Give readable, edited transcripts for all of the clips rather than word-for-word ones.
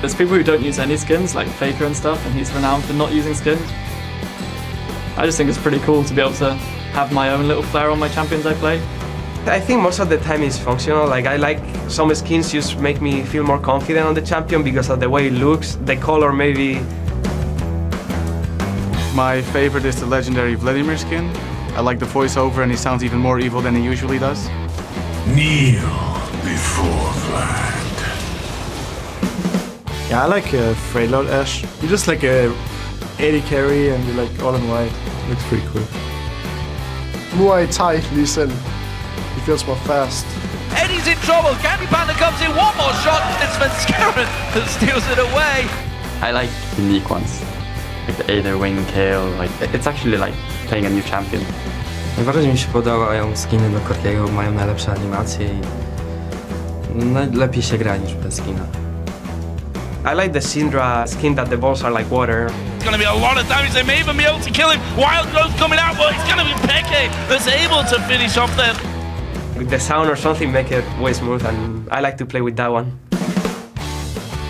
There's people who don't use any skins, like FLICKR and stuff, and he's renowned for not using skins. I just think it's pretty cool to be able to have my own little flair on my champions I play. I think most of the time it's functional. Like, I like some skins just make me feel more confident on the champion because of the way it looks, the color maybe. My favorite is the legendary Vladimir skin. I like the voiceover and he sounds even more evil than he usually does. Kneel before Vlad. Yeah, I like Freylord Ash. You're just like a 80 carry and you're like all in white. Looks pretty cool. Muay Thai Lee Sin. He feels more fast. Eddie's in trouble. Candy Panda comes in. One more shot. It's Mascaron that steals it away. I like unique ones. Like the Aether Wing Kale. Like, it's actually like playing a new champion. Najbardziej mi się podobają skiny do Korkiego, mają najlepsze animacje i najlepiej się gra niż bez skina. I like the Syndra skin that the balls are like water. It's going to be a lot of damage. They may even be able to kill him. Wild Growth coming out, but it's going to be Peke that's able to finish off them. With the sound or something make it way smooth, and I like to play with that one.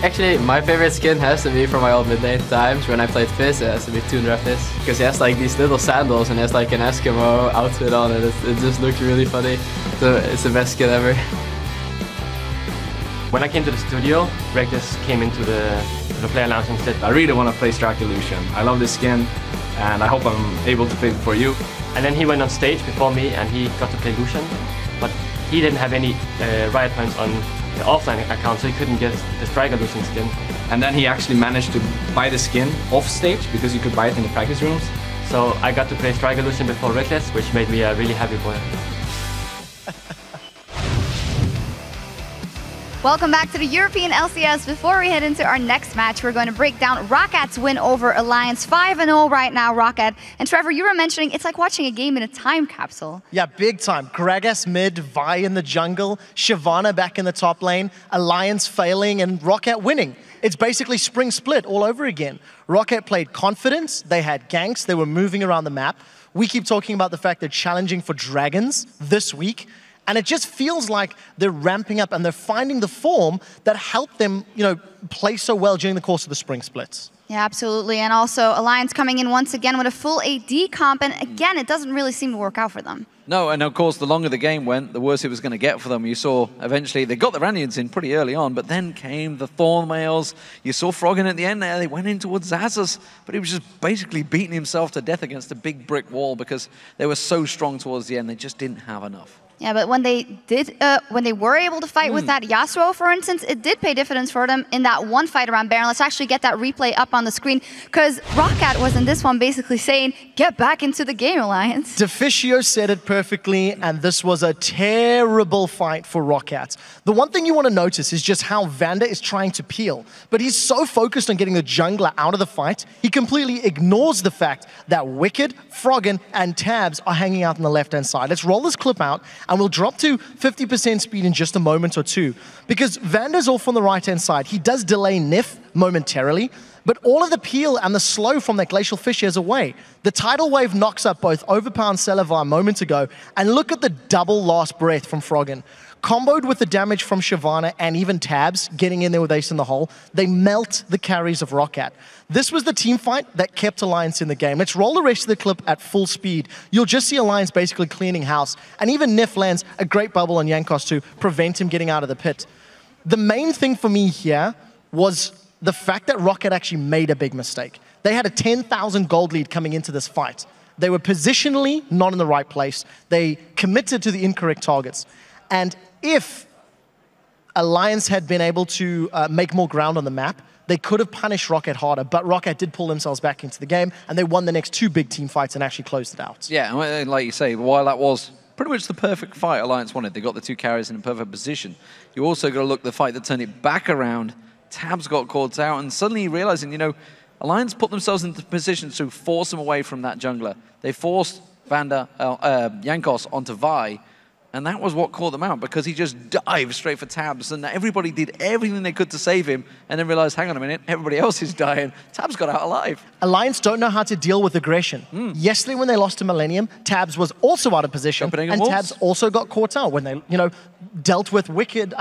Actually, my favorite skin has to be from my old mid-lane times when I played Fizz. It has to be Tundra Fizz. Because he has like these little sandals and he has like an Eskimo outfit on it. It just looks really funny. So it's the best skin ever. When I came to the studio, Greg just came into the player lounge and said, I really want to play Strike Illusion. I love this skin and I hope I'm able to play it for you. And then he went on stage before me and he got to play Lucian, but he didn't have any riot points on the offline account, so he couldn't get the Strike Illusion skin. And then he actually managed to buy the skin off stage because you could buy it in the practice rooms. So I got to play Strike Illusion before Reckless, which made me a really happy boy. Welcome back to the European LCS. Before we head into our next match, we're going to break down Rocket's win over Alliance. 5-0 right now, Rocket. And Trevor, you were mentioning it's like watching a game in a time capsule. Yeah, big time. Gragas mid, Vi in the jungle, Shyvana back in the top lane, Alliance failing, and Rocket winning. It's basically spring split all over again. Rocket played confidence, they had ganks, they were moving around the map. We keep talking about the fact they're challenging for dragons this week. And it just feels like they're ramping up and they're finding the form that helped them, play so well during the course of the spring splits. Yeah, absolutely. And also Alliance coming in once again with a full AD comp. And again, it doesn't really seem to work out for them. No, and of course, the longer the game went, the worse it was going to get for them. You saw eventually they got the Ranians in pretty early on, but then came the Thornmails. You saw Froggen at the end there. They went in towards Xaxus, but he was just basically beating himself to death against a big brick wall because they were so strong towards the end. They just didn't have enough. Yeah, but when they were able to fight with that Yasuo, for instance, it did pay dividends for them in that one fight around Baron. Let's actually get that replay up on the screen, because Rocket was in this one basically saying, get back into the game, Alliance. Deficio said it perfectly, and this was a terrible fight for Rocket. The one thing you want to notice is just how Vander is trying to peel, but he's so focused on getting the jungler out of the fight, he completely ignores the fact that Wicked, Froggen, and Tabs are hanging out on the left-hand side. Let's roll this clip out, and we'll drop to 50% speed in just a moment or two. Because Vander's off on the right-hand side. He does delay Nif momentarily, but all of the peel and the slow from that Glacial Fissure is away. The Tidal Wave knocks up both Overpower and Celavar a moment ago, and look at the double last breath from Froggen. Comboed with the damage from Shyvana and even Tabs getting in there with Ace in the hole, they melt the carries of Rocket. This was the team fight that kept Alliance in the game. Let's roll the rest of the clip at full speed. You'll just see Alliance basically cleaning house, and even Nif lands a great bubble on Jankos to prevent him getting out of the pit. The main thing for me here was the fact that Rocket actually made a big mistake. They had a 10,000 gold lead coming into this fight. They were positionally not in the right place. They committed to the incorrect targets. And if Alliance had been able to make more ground on the map, they could have punished Rocket harder, but Rocket did pull themselves back into the game, and they won the next two big team fights and actually closed it out. Yeah, and like you say, while that was pretty much the perfect fight Alliance wanted, they got the two carries in a perfect position. You also got to look at the fight that turned it back around. Tabs got caught out, and suddenly realizing, Alliance put themselves into position to force them away from that jungler. They forced Vander, Jankos onto Vi, And that was what caught them out, because he just dived straight for tabs, and everybody did everything they could to save him, and then realized, hang on a minute, everybody else is dying. Tabs got out alive. Alliance don't know how to deal with aggression. Yesterday when they lost to Millennium, Tabs was also out of position, and Tabs also got caught out when they, dealt with wicked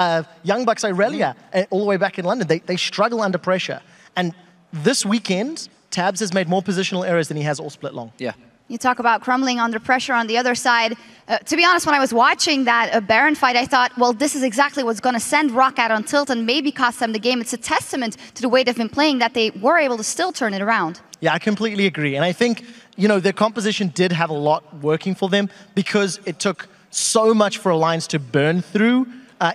Young Bucks Irelia all the way back in London. They struggle under pressure. And this weekend, Tabs has made more positional errors than he has all split long. Yeah. You talk about crumbling under pressure on the other side. To be honest, when I was watching that Baron fight, I thought, well, this is exactly what's going to send Roccat on tilt and maybe cost them the game. It's a testament to the way they've been playing that they were able to still turn it around. Yeah, I completely agree. And I think, their composition did have a lot working for them because it took so much for Alliance to burn through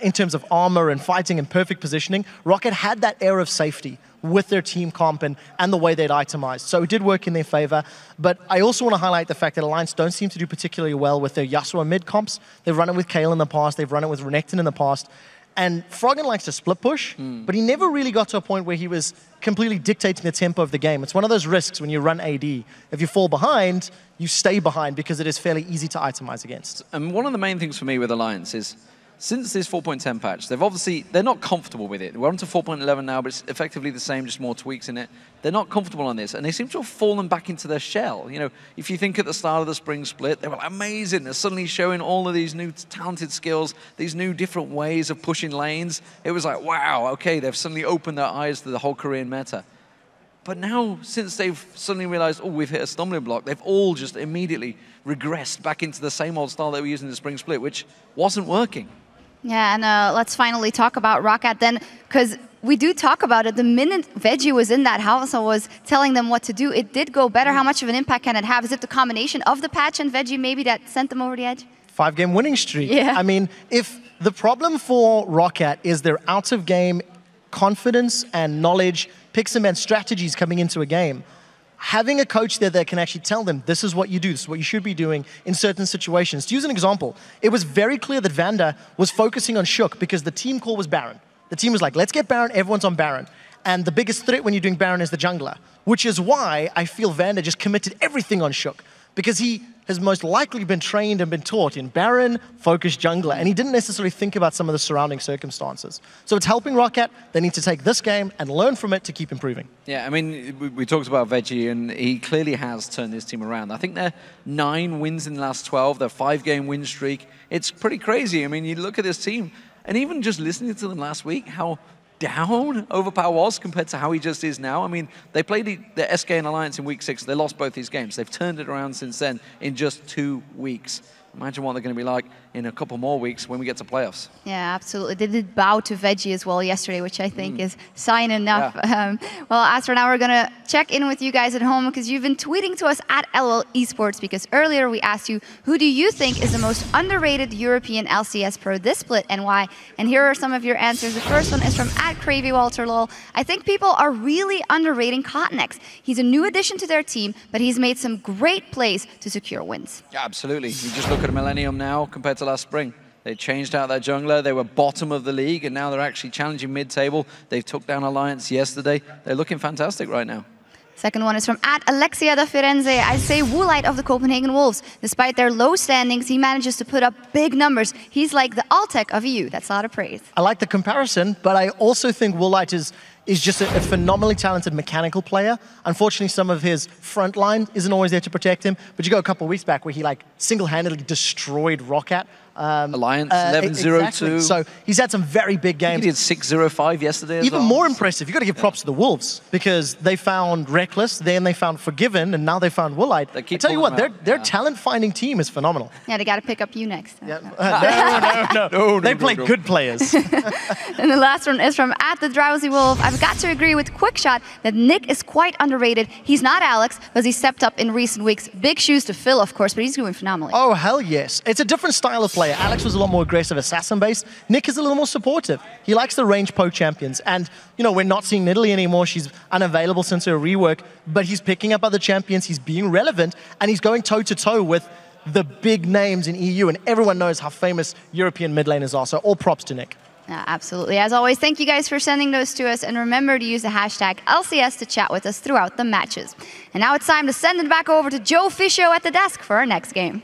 in terms of armor and fighting and perfect positioning. Roccat had that air of safety with their team comp and the way they'd itemized. So it did work in their favor. But I also want to highlight the fact that Alliance don't seem to do particularly well with their Yasuo mid comps. They've run it with Kayle in the past. They've run it with Renekton in the past. And Froggen likes to split push, but he never really got to a point where he was completely dictating the tempo of the game. It's one of those risks when you run AD. If you fall behind, you stay behind because it is fairly easy to itemize against. And one of the main things for me with Alliance is, since this 4.10 patch, they're not comfortable with it. We're on to 4.11 now, but it's effectively the same, just more tweaks in it. They're not comfortable on this, and they seem to have fallen back into their shell. If you think at the start of the spring split, they were amazing. They're suddenly showing all of these new talented skills, these new different ways of pushing lanes. It was like, wow, okay, they've suddenly opened their eyes to the whole Korean meta. But now, since they've suddenly realized, oh, we've hit a stumbling block, they've all just immediately regressed back into the same old style they were using in the spring split, which wasn't working. Yeah, and let's finally talk about Roccat then, because we do talk about it. The minute Veggie was in that house and was telling them what to do, it did go better. How much of an impact can it have? Is it the combination of the patch and Veggie maybe that sent them over the edge? 5-game winning streak. Yeah. I mean, if the problem for Roccat is their out-of-game confidence and knowledge, picks and strategies coming into a game, having a coach there that can actually tell them, this is what you do, this is what you should be doing in certain situations. To use an example, it was very clear that Vanda was focusing on Shook because the team call was Baron. The team was like, let's get Baron, everyone's on Baron. And the biggest threat when you're doing Baron is the jungler, which is why I feel Vanda just committed everything on Shook, because he has most likely been trained and been taught in Baron, focused jungler, and he didn't necessarily think about some of the surrounding circumstances. So it's helping Roccat. They need to take this game and learn from it to keep improving. Yeah, I mean, we talked about Veggie, and he clearly has turned his team around. I think they're 9 wins in the last 12, their 5-game win streak. It's pretty crazy. I mean, you look at this team, and even just listening to them last week, how down Overpower was compared to how he just is now. I mean, they played the SK and Alliance in week 6. They lost both these games. They've turned it around since then in just 2 weeks. Imagine what they're going to be like in a couple more weeks when we get to playoffs. Yeah, absolutely. They did bow to Veggie as well yesterday, which I think is sign enough. Yeah. Well, Ahlström, now we're going to check in with you guys at home because you've been tweeting to us at LL Esports, because earlier we asked you, who do you think is the most underrated European LCS pro this split and why? And here are some of your answers. The first one is from at CravyWalterLol. I think people are really underrating Cotnex. He's a new addition to their team, but he's made some great plays to secure wins. Yeah, absolutely. You just look at Millennium now compared to last spring. They changed out their jungler. They were bottom of the league, and now they're actually challenging mid-table. They took down Alliance yesterday. They're looking fantastic right now. Second one is from at Alexia da Firenze. I say Woolite of the Copenhagen Wolves. Despite their low standings, he manages to put up big numbers. He's like the Altec of EU. That's a lot of praise. I like the comparison, but I also think Woolite is just a phenomenally talented mechanical player. Unfortunately, some of his front line isn't always there to protect him. But you go a couple of weeks back where he single-handedly destroyed Roccat. Alliance 11-0-2. Exactly. So he's had some very big games. He did 6-0-5 yesterday as Even more impressive, you've got to give props to the Wolves, because they found Reckless, then they found Forgiven, and now they found Woolite. I tell you what, their talent-finding team is phenomenal. Yeah, they got to pick up you next. No. They play good players. And the last one is from at the Drowsy Wolf. I've got to agree with Quickshot that Nick is quite underrated. He's not Alex, but he stepped up in recent weeks. Big shoes to fill, of course, but he's doing phenomenally. Oh, hell yes. It's a different style of play. Alex was a lot more aggressive assassin-based. Nick is a little more supportive. He likes the range poke champions. And, we're not seeing Nidalee anymore. She's unavailable since her rework. But he's picking up other champions. He's being relevant. And he's going toe-to-toe with the big names in EU. And everyone knows how famous European mid laners are. So all props to Nick. Yeah, absolutely. As always, thank you guys for sending those to us. And remember to use the hashtag LCS to chat with us throughout the matches. And now it's time to send it back over to Joe Fisho at the desk for our next game.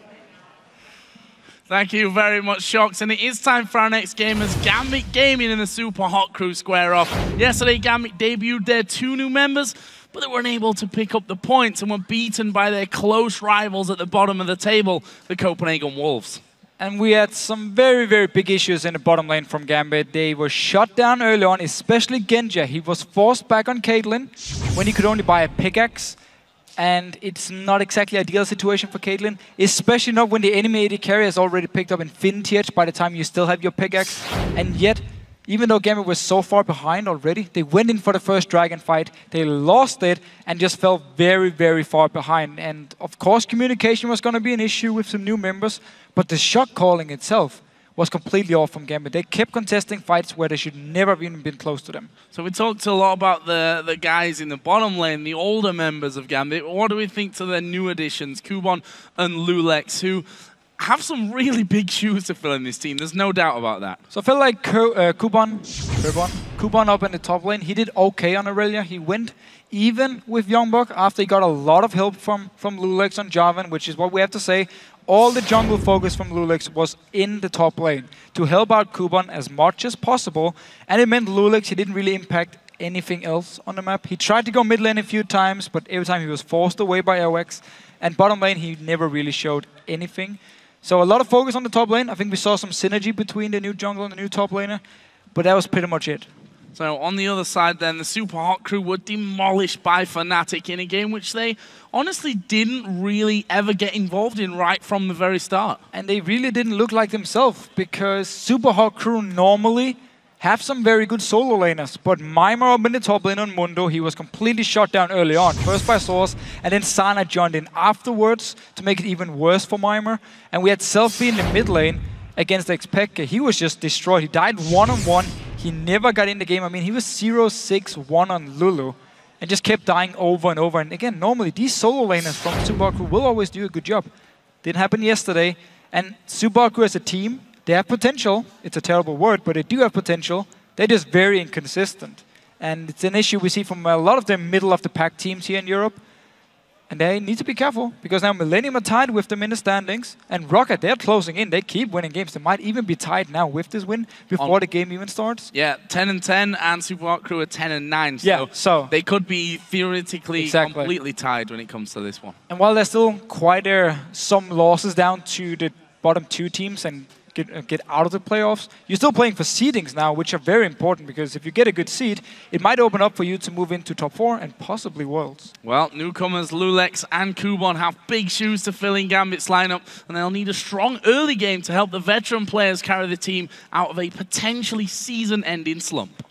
Thank you very much, Shocks. And it is time for our next game as Gambit Gaming and the Super Hot Crew square off. Yesterday, Gambit debuted their 2 new members, but they weren't able to pick up the points and were beaten by their close rivals at the bottom of the table, the Copenhagen Wolves. And we had some very, very big issues in the bottom lane from Gambit. They were shut down early on, especially Genja. He was forced back on Caitlyn when he could only buy a pickaxe. And it's not exactly an ideal situation for Caitlyn, especially not when the enemy AD carry has already picked up Infinity Edge by the time you still have your pickaxe. And yet, even though Gambit was so far behind already, they went in for the first dragon fight, they lost it, and just fell very, very far behind. And of course, communication was going to be an issue with some new members, but the shot calling itself was completely off from Gambit. They kept contesting fights where they should never have even been close to them. So we talked a lot about the guys in the bottom lane, the older members of Gambit. What do we think to their new additions, Kubon and Loulex, who have some really big shoes to fill in this team? There's no doubt about that. So I feel like Kubon up in the top lane, he did okay on Aurelia. He went even with Youngbuck after he got a lot of help from Loulex on Jarvan, which is what we have to say. All the jungle focus from Loulex was in the top lane to help out Kubon as much as possible, and it meant Loulex, he didn't really impact anything else on the map. He tried to go mid lane a few times, but every time he was forced away by OX, and bottom lane he never really showed anything. So a lot of focus on the top lane. I think we saw some synergy between the new jungle and the new top laner, but that was pretty much it. So on the other side then, the Super Hot Crew were demolished by Fnatic in a game which they honestly didn't really ever get involved in right from the very start. And they really didn't look like themselves, because Super Hot Crew normally have some very good solo laners, but Mimer up in the top lane on Mundo, he was completely shot down early on, first by Source, and then Sana joined in afterwards to make it even worse for Mimer. And we had SELFIE in the mid lane against Xpeke. He was just destroyed. He died one-on-one. He never got in the game. I mean, he was 0-6-1 on Lulu and just kept dying over and over. And again, normally these solo laners from Super Hot Crew will always do a good job. Didn't happen yesterday. And Super Hot Crew as a team, they have potential. It's a terrible word, but they do have potential. They're just very inconsistent. And it's an issue we see from a lot of the middle of the pack teams here in Europe. And they need to be careful, because now Millennium are tied with them in the standings, and Rocket, they're closing in. They keep winning games. They might even be tied now with this win before the game even starts. Yeah, 10-10, and Super Hot Crew are 10-9. So, yeah, so they could be theoretically completely tied when it comes to this one. And while there's still quite some losses down to the bottom 2 teams and get out of the playoffs, you're still playing for seedings now, which are very important, because if you get a good seed, it might open up for you to move into top 4 and possibly Worlds. Well, newcomers Loulex and Kubon have big shoes to fill in Gambit's lineup, and they'll need a strong early game to help the veteran players carry the team out of a potentially season-ending slump.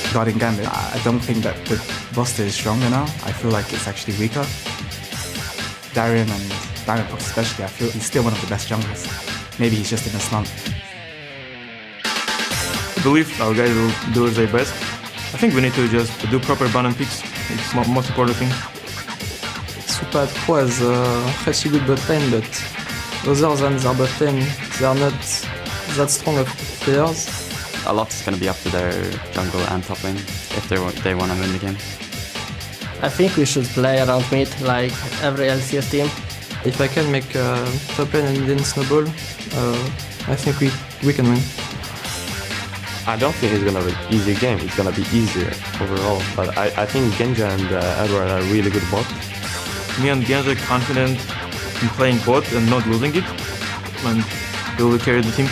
Regarding Gambit, I don't think that the roster is strong enough. I feel like it's actually weaker. Darian and Diamondbox especially, I feel he's still one of the best junglers. Maybe he's just in a slump. I believe our guys will do their best. I think we need to just do proper bottom picks. It's the most important thing. SUPA has a pretty good bot lane, but other than their bot lane, they are not that strong of players. A lot is going to be up to their jungle and top lane if they want to win the game. I think we should play around mid like every LCS team. If I can make top lane and then snowball, I think we can win. I don't think it's going to be an easy game. It's going to be easier overall. But I think Genja and Eduard are really good bot. Me and Genja are confident in playing bot and not losing it. And we will carry the team.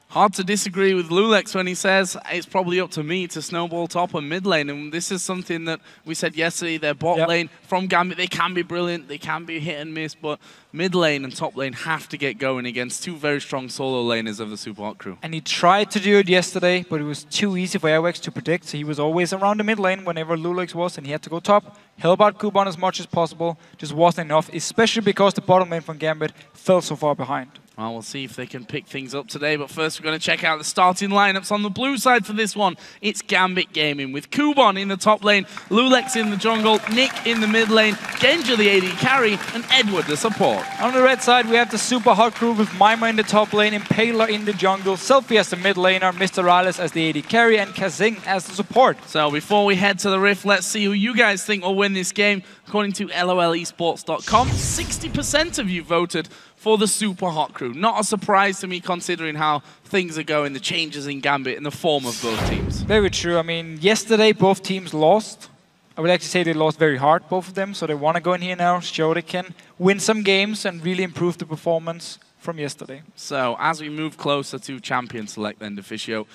Hard to disagree with Loulex when he says it's probably up to me to snowball top and mid lane. And this is something that we said yesterday, their bot lane from Gambit, they can be brilliant, they can be hit and miss, but mid lane and top lane have to get going against 2 very strong solo laners of the Super Hot Crew. And he tried to do it yesterday, but it was too easy for Airwax to predict. So he was always around the mid lane whenever Loulex was, and he had to go top, help out Kubon as much as possible. Just wasn't enough, especially because the bottom lane from Gambit fell so far behind. Well, we'll see if they can pick things up today, but first we're going to check out the starting lineups on the blue side for this one. It's Gambit Gaming with Kubon in the top lane, Loulex in the jungle, Nick in the mid lane, Genja the AD carry, and Eduard the support. On the red side, we have the super hot crew with Mimer in the top lane, Impaler in the jungle, SELFIE as the mid laner, MrRalleZ as the AD carry, and kaSing as the support. So before we head to the Rift, let's see who you guys think will win this game. According to LOLesports.com, 60% of you voted for the super hot crew. Not a surprise to me considering how things are going, the changes in Gambit and the form of both teams. Very true. I mean, yesterday both teams lost. I would actually say they lost very hard, both of them. So they want to go in here now, show they can win some games and really improve the performance from yesterday. So as we move closer to Champion Select then, Deficio,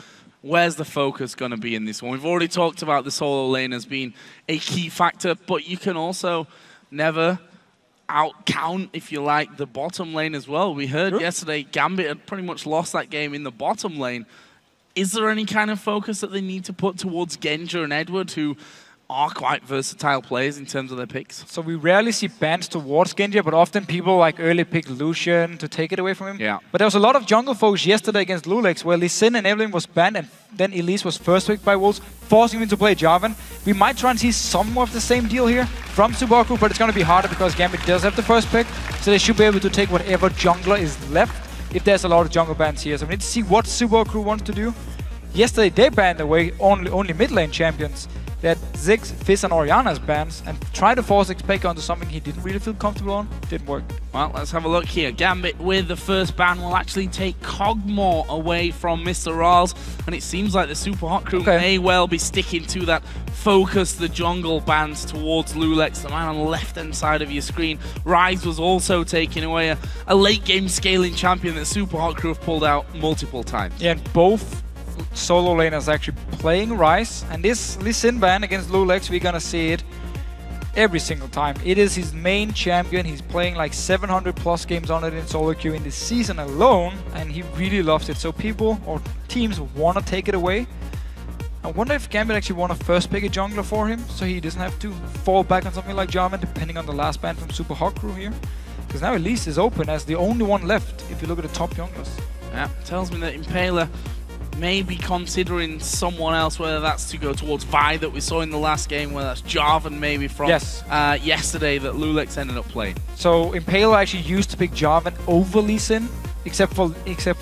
where's the focus going to be in this one? We've already talked about the solo lane as being a key factor, but you can also never out-count, if you like, the bottom lane as well. We heard yesterday Gambit had pretty much lost that game in the bottom lane. Is there any kind of focus that they need to put towards Genja and Eduard, who are quite versatile players in terms of their picks? So we rarely see bans towards Genja, but often people like early pick Lucian to take it away from him. Yeah. But there was a lot of jungle focus yesterday against Loulex, where Lee Sin and Evelyn was banned, and then Elise was first picked by Wolves, forcing him to play Jarvan. We might try and see some of the same deal here from Subaru, but it's going to be harder because Gambit does have the first pick, so they should be able to take whatever jungler is left if there's a lot of jungle bans here. So we need to see what Subaru wants to do. Yesterday they banned away only mid lane champions. They had Ziggs, Fizz and Orianna's bans and tried to force Xpeke onto something he didn't really feel comfortable on. Didn't work. Well, let's have a look here. Gambit with the first ban will actually take Cogmore away from MrRalleZ, and it seems like the super hot crew may well be sticking to that focus the jungle bans towards Loulex, the man on the left-hand side of your screen. Rise was also taking away a late-game scaling champion that super hot crew have pulled out multiple times. Yeah, and both solo laners actually playing Rise, and this Lee Sin ban against Loulex, we're gonna see it every single time. It is his main champion. He's playing like 700 plus games on it in solo queue in this season alone, and he really loves it. So people or teams want to take it away. I wonder if Gambit actually want to first pick a jungler for him, so he doesn't have to fall back on something like Jarvan, depending on the last ban from Super Hot Crew here. Because now Elise is open as the only one left, if you look at the top junglers. Yeah, tells me that Impaler may be considering someone else, whether that's to go towards Vi that we saw in the last game, whether that's Jarvan maybe from yesterday that Loulex ended up playing. So Impaler actually used to pick Jarvan over Lee Sin, except for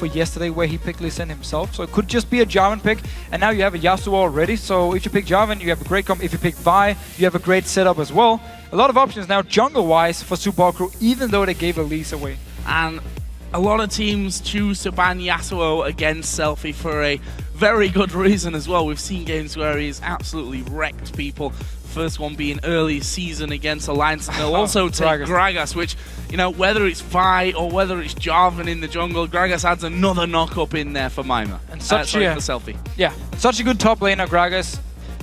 yesterday where he picked Lee Sin himself. So it could just be a Jarvan pick, and now you have a Yasuo already. So if you pick Jarvan, you have a great comp. If you pick Vi, you have a great setup as well. A lot of options now jungle-wise for Super Crew, even though they gave Elise away. And a lot of teams choose to ban Yasuo against SELFIE for a very good reason as well. We've seen games where he's absolutely wrecked people. First one being early season against Alliance, and they'll also take Gragas, which, you know, whether it's Vi or whether it's Jarvan in the jungle, Gragas adds another knock-up in there for Mimer. And for SELFIE. Yeah, and such a good top laner, Gragas.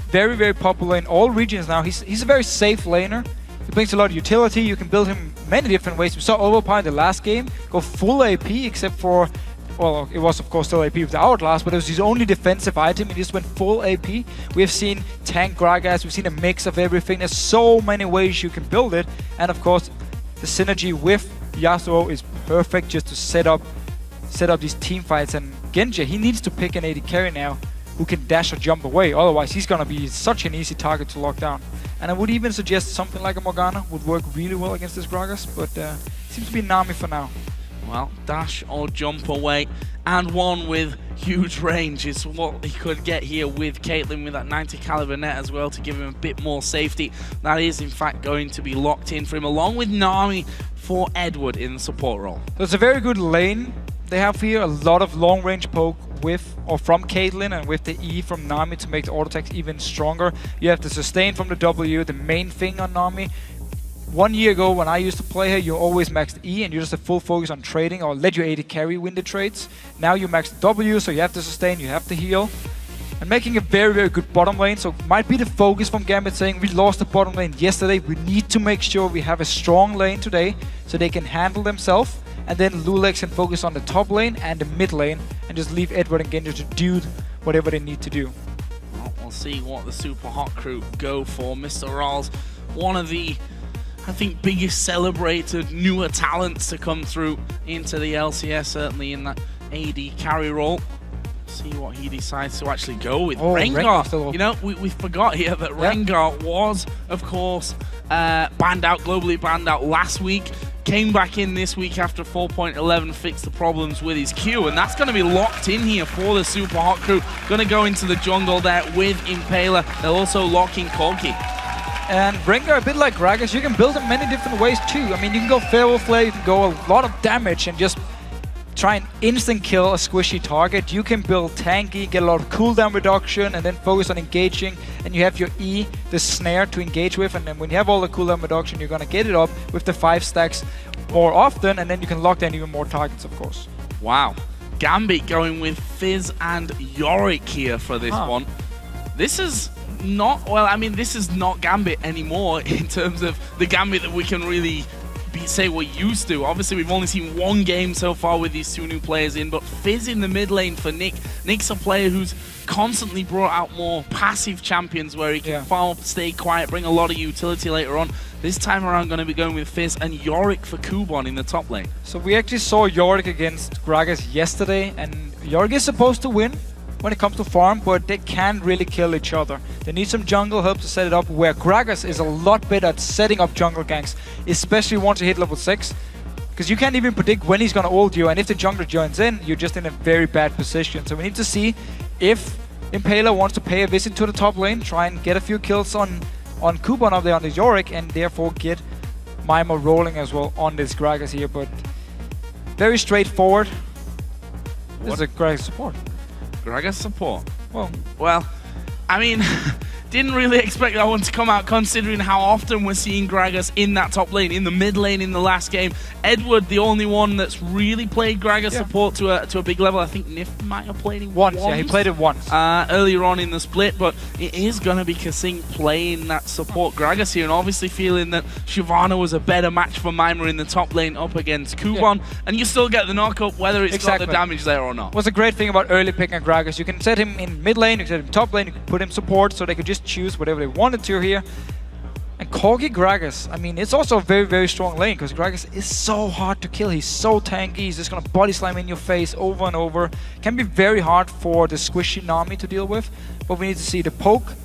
Very, very popular in all regions now. He's a very safe laner. He brings a lot of utility. You can build him many different ways. We saw Overpower in the last game go full AP, except for, well, it was of course still AP with the Hourglass, but it was his only defensive item. He just went full AP. We have seen tank Gragas. We've seen a mix of everything. There's so many ways you can build it. And of course, the synergy with Yasuo is perfect just to set up these team fights. And Genja, he needs to pick an AD carry now who can dash or jump away. Otherwise, he's going to be such an easy target to lock down. And I would even suggest something like a Morgana would work really well against this Gragas, but seems to be Nami for now. Well, dash or jump away, and one with huge range is what he could get here with Caitlyn with that 90 caliber net as well to give him a bit more safety. That is in fact going to be locked in for him, along with Nami for Eduard in the support role. So it's a very good lane they have here, a lot of long range poke with or from Caitlyn, and with the E from Nami to make the auto attacks even stronger. You have the sustain from the W, the main thing on Nami. 1 year ago when I used to play her, you always maxed E and you just have full focus on trading or let your AD carry win the trades. Now you max the W, so you have to sustain, you have to heal. And making a very, very good bottom lane, so might be the focus from Gambit saying we lost the bottom lane yesterday, we need to make sure we have a strong lane today so they can handle themselves. And then Loulex can focus on the top lane and the mid lane and just leave Eduard and Genja to do whatever they need to do. Well, we'll see what the super hot crew go for. MrRalleZ, one of the I think, biggest celebrated newer talents to come through into the LCS, certainly in that AD carry role. See what he decides to actually go with. Rengar, you know, we forgot here that Rengar was, of course, banned out, globally banned out last week. Came back in this week after 4.11, fixed the problems with his Q, and that's going to be locked in here for the Super Hot crew. Going to go into the jungle there with Impaler. They'll also lock in Corki. And Rengar, a bit like Gragas, you can build him many different ways too. I mean, you can go Farewell Flare, you can go a lot of damage and just try and instant kill a squishy target. You can build tanky, get a lot of cooldown reduction, and then focus on engaging. And you have your E, the snare, to engage with. And then when you have all the cooldown reduction, you're gonna get it up with the 5 stacks more often, and then you can lock down even more targets, of course. Wow. Gambit going with Fizz and Yorick here for this one. This is not, well, I mean, this is not Gambit anymore in terms of the Gambit that we can really say we're used to. Obviously, we've only seen one game so far with these 2 new players in, but Fizz in the mid lane for Nick. Nick's a player who's constantly brought out more passive champions where he can farm, stay quiet, bring a lot of utility later on. This time around, going to be going with Fizz and Yorick for Kubon in the top lane. So we actually saw Yorick against Gragas yesterday, and Yorick is supposed to win when it comes to farm, but they can't really kill each other. They need some jungle help to set it up, where Gragas is a lot better at setting up jungle ganks, especially once you hit level 6. Because you can't even predict when he's going to ult you, and if the jungler joins in, you're just in a very bad position. So we need to see if Impaler wants to pay a visit to the top lane, try and get a few kills on Kubon up there on the Yorick, and therefore get Mimer rolling as well on this Gragas here. But very straightforward. This is a Gragas support. Gragas support? Well, I mean, didn't really expect that one to come out considering how often we're seeing Gragas in that top lane, in the mid lane in the last game. Eduard, the only one that's really played Gragas support to a big level. I think Nif might have played him once. Yeah, he played it once. Earlier on in the split, but it is going to be kaSing playing that support Gragas here, and obviously feeling that Shyvana was a better match for Mimer in the top lane up against Kubon, and you still get the knockup whether it's got the damage there or not. What's a great thing about early picking Gragas, you can set him in mid lane, you can set him top lane, you can put him support, so they could just choose whatever they wanted to here. And Corgi Gragas, I mean, it's also a very, very strong lane, because Gragas is so hard to kill. He's so tanky, he's just gonna body slam in your face over and over. Can be very hard for the squishy Nami to deal with, but we need to see. The poke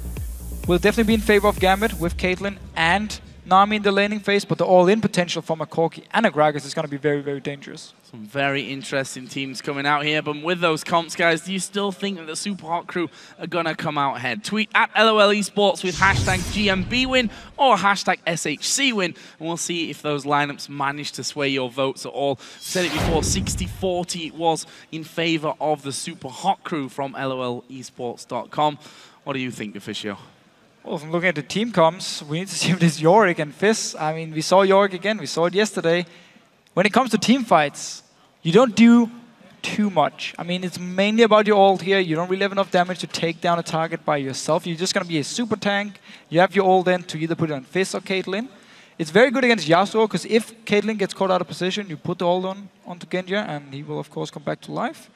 will definitely be in favor of Gambit with Caitlyn and Nami in the laning phase, but the all-in potential from a Corgi and a Gragas is gonna be very, very dangerous. Some very interesting teams coming out here, but with those comps, guys, do you still think that the Super Hot crew are going to come out ahead? Tweet at LOL Esports with hashtag GMB win or hashtag SHC win, and we'll see if those lineups manage to sway your votes at all. Said it before, 60-40 was in favor of the Super Hot crew from LOLesports.com. What do you think, Officio? Well, from looking at the team comps, we need to see if this Yorick and Fizz. I mean, we saw Yorick again, we saw it yesterday. When it comes to team fights, you don't do too much. I mean, it's mainly about your ult here. You don't really have enough damage to take down a target by yourself. You're just going to be a super tank. You have your ult then to either put it on Fizz or Caitlyn. It's very good against Yasuo, because if Caitlyn gets caught out of position, you put the ult onto Genja, and he will, of course, come back to life.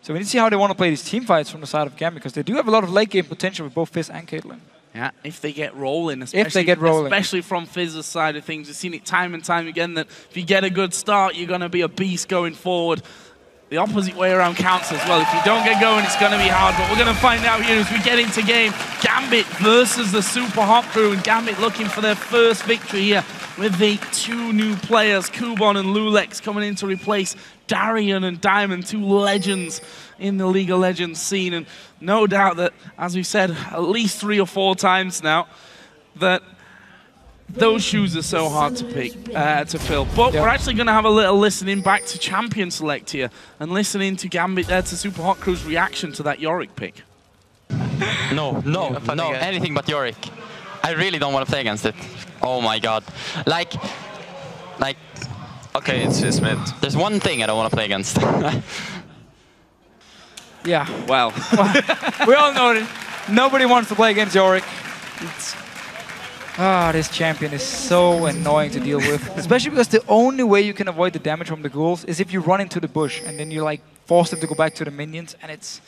So we need to see how they want to play these team fights from the side of Gambit, because they do have a lot of late game potential with both Fizz and Caitlyn. Yeah, if they get rolling, especially from Fizz's side of things. We've seen it time and time again that if you get a good start, you're going to be a beast going forward. The opposite way around counts as well. If you don't get going, it's going to be hard, but we're going to find out here as we get into game. Gambit versus the Super Hot crew, and Gambit looking for their first victory here with the 2 new players, Kubon and Loulex, coming in to replace Darian and Diamond, 2 legends in the League of Legends scene. And no doubt that, as we've said at least 3 or 4 times now, that those shoes are so hard to pick, to fill. But we're actually going to have a little listening back to Champion Select here and listening to Gambit there to Super Hot Crew's reaction to that Yorick pick. No, anything but Yorick. I really don't want to play against it. Oh my god. Like, okay, it's mid. There's one thing I don't want to play against. Yeah. Well. We all know it. Nobody wants to play against Yorick. This champion is so annoying to deal with. Especially because the only way you can avoid the damage from the ghouls is if you run into the bush and then you like force them to go back to the minions, and it's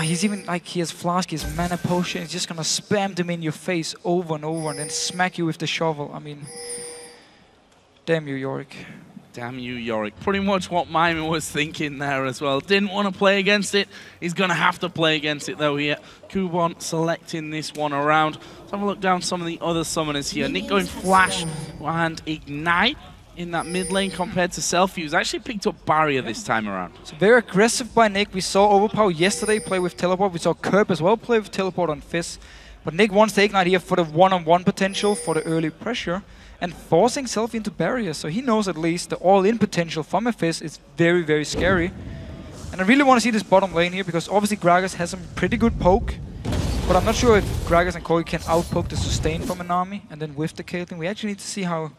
He's even like, he has Flask, he has Mana Potion, he's just gonna spam them in your face over and over and then smack you with the shovel. I mean, damn you, Yorick. Damn you, Yorick. Pretty much what Mimer was thinking there as well. Didn't want to play against it. He's going to have to play against it though here. Kubon selecting this one around. Let's have a look down some of the other summoners here. Nick going Flash and Ignite in that mid lane compared to SELFIE, who's actually picked up Barrier this time around. So very aggressive by Nick. We saw Overpower yesterday play with Teleport. We saw Kerb as well play with Teleport on Fizz. But Nick wants the Ignite here for the one-on-one potential, for the early pressure, and forcing SELFIE into Barrier. So he knows at least the all-in potential from a Fizz is very, very scary. And I really want to see this bottom lane here, because obviously Gragas has some pretty good poke. But I'm not sure if Gragas and Kogi can outpoke the sustain from an army, and then with the Caitlyn. We actually need to see how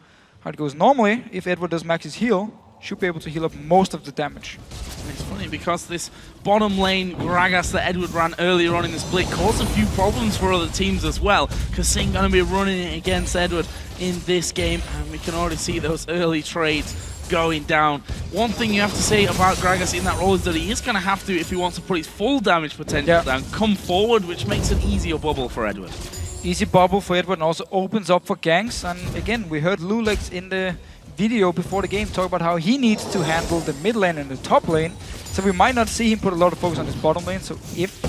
it goes. Normally, if Eduard does max his heal, should be able to heal up most of the damage. And it's funny because this bottom lane Gragas that Eduard ran earlier on in the split caused a few problems for other teams as well. kaSing going to be running it against Eduard in this game, and we can already see those early trades going down. One thing you have to say about Gragas in that role is that he is going to have to, if he wants to put his full damage potential down, come forward, which makes an easier bubble for Eduard. Easy bubble for Eduard and also opens up for ganks. And again, we heard Loulex in the video before the game talk about how he needs to handle the mid lane and the top lane. So we might not see him put a lot of focus on his bottom lane. So if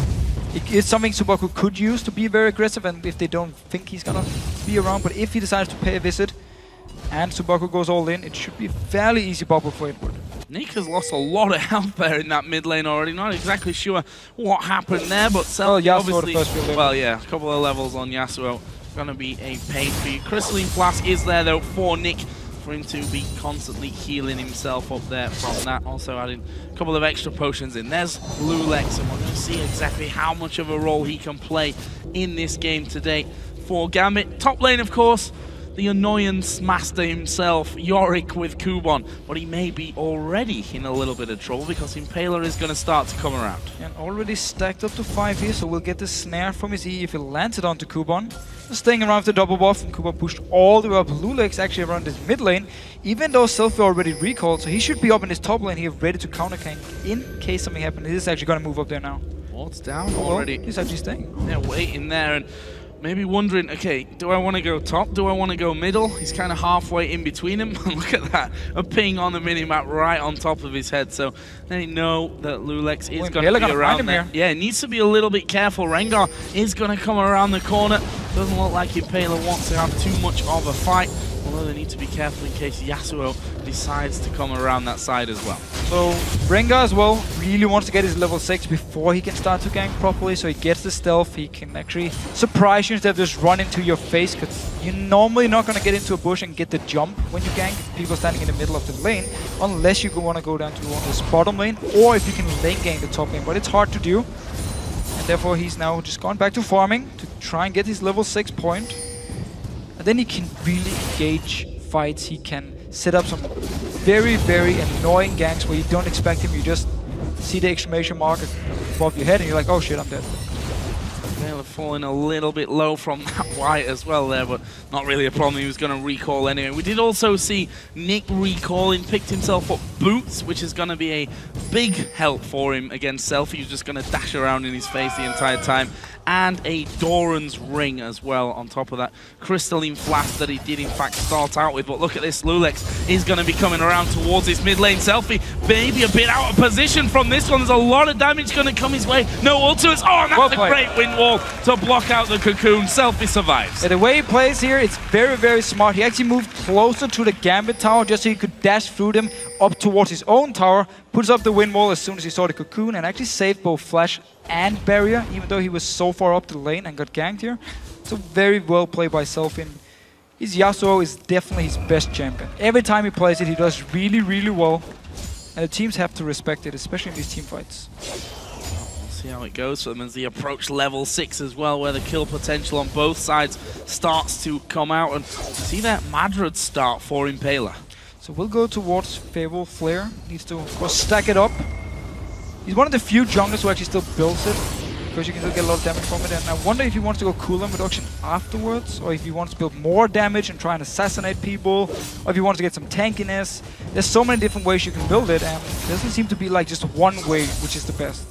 it is something Subaku could use to be very aggressive, and if they don't think he's gonna be around, but if he decides to pay a visit and Subaku goes all in, it should be a fairly easy bubble for Eduard. Nick has lost a lot of health there in that mid lane already. Not exactly sure what happened there, but SELFIE obviously, well, yeah, a couple of levels on Yasuo. Gonna be a pain for you. Crystalline Flask is there though for Nick, for him to be constantly healing himself up there from that. Also adding a couple of extra potions in. There's Loulex, and we're going to see exactly how much of a role he can play in this game today for Gambit. Top lane, of course, the annoyance master himself, Yorick with Kubon, but he may be already in a little bit of trouble because Impaler is going to start to come around. And already stacked up to 5 here, so we'll get the snare from his E if he lands it onto Kubon. Staying around the double buff, and Kubon pushed all the way up. Loulex actually around his mid lane, even though SELFIE already recalled, so he should be up in his top lane here, ready to counter gank in case something happens. He is actually going to move up there now. Ward's down already. He's actually staying. They're waiting there and maybe wondering, okay, do I want to go top? Do I want to go middle? He's kind of halfway in between them. Look at that, a ping on the minimap right on top of his head. So they know that Loulex is going to be around there. Yeah, needs to be a little bit careful. Rengar is going to come around the corner. Doesn't look like Impaler wants to have too much of a fight, although they need to be careful in case Yasuo decides to come around that side as well. So Rengar as well really wants to get his level 6 before he can start to gank properly, so he gets the stealth, he can actually surprise you instead of just run into your face, because you're normally not going to get into a bush and get the jump when you gank if people standing in the middle of the lane, unless you want to go down to this bottom lane, or if you can lane gank the top lane, but it's hard to do. And therefore he's now just gone back to farming to try and get his level 6 point. And then he can really engage fights. He can set up some very, very annoying ganks where you don't expect him. You just see the exclamation mark above your head and you're like, oh shit, I'm dead. Impaler falling a little bit low from that white as well there, but not really a problem. He was going to recall anyway. We did also see Nick recalling, picked himself up boots, which is going to be a big help for him against SELFIE. He's just going to dash around in his face the entire time. And a Doran's ring as well on top of that crystalline flask that he did in fact start out with. But look at this, Loulex is going to be coming around towards his mid lane. SELFIE maybe a bit out of position from this one. There's a lot of damage going to come his way. No ultimates. Oh, and that's a great wind wall to block out the cocoon. SELFIE survives. Yeah, the way he plays here, it's very, very smart. He actually moved closer to the Gambit tower just so he could dash through them up towards his own tower, puts up the wind wall as soon as he saw the cocoon, and actually saved both Flash and Barrier, even though he was so far up the lane and got ganked here. So very well played by SELFIE. His Yasuo is definitely his best champion. Every time he plays it, he does really, really well. And the teams have to respect it, especially in these team fights. We'll see how it goes for them as they approach level 6 as well, where the kill potential on both sides starts to come out. And see that Madrid start for Impaler. So we'll go towards Fable FLICKR. Needs to, of course, stack it up. He's one of the few junglers who actually still builds it, because you can still get a lot of damage from it. And I wonder if he wants to go cooldown reduction afterwards, or if he wants to build more damage and try and assassinate people, or if he wants to get some tankiness. There's so many different ways you can build it, and there doesn't seem to be like just one way which is the best.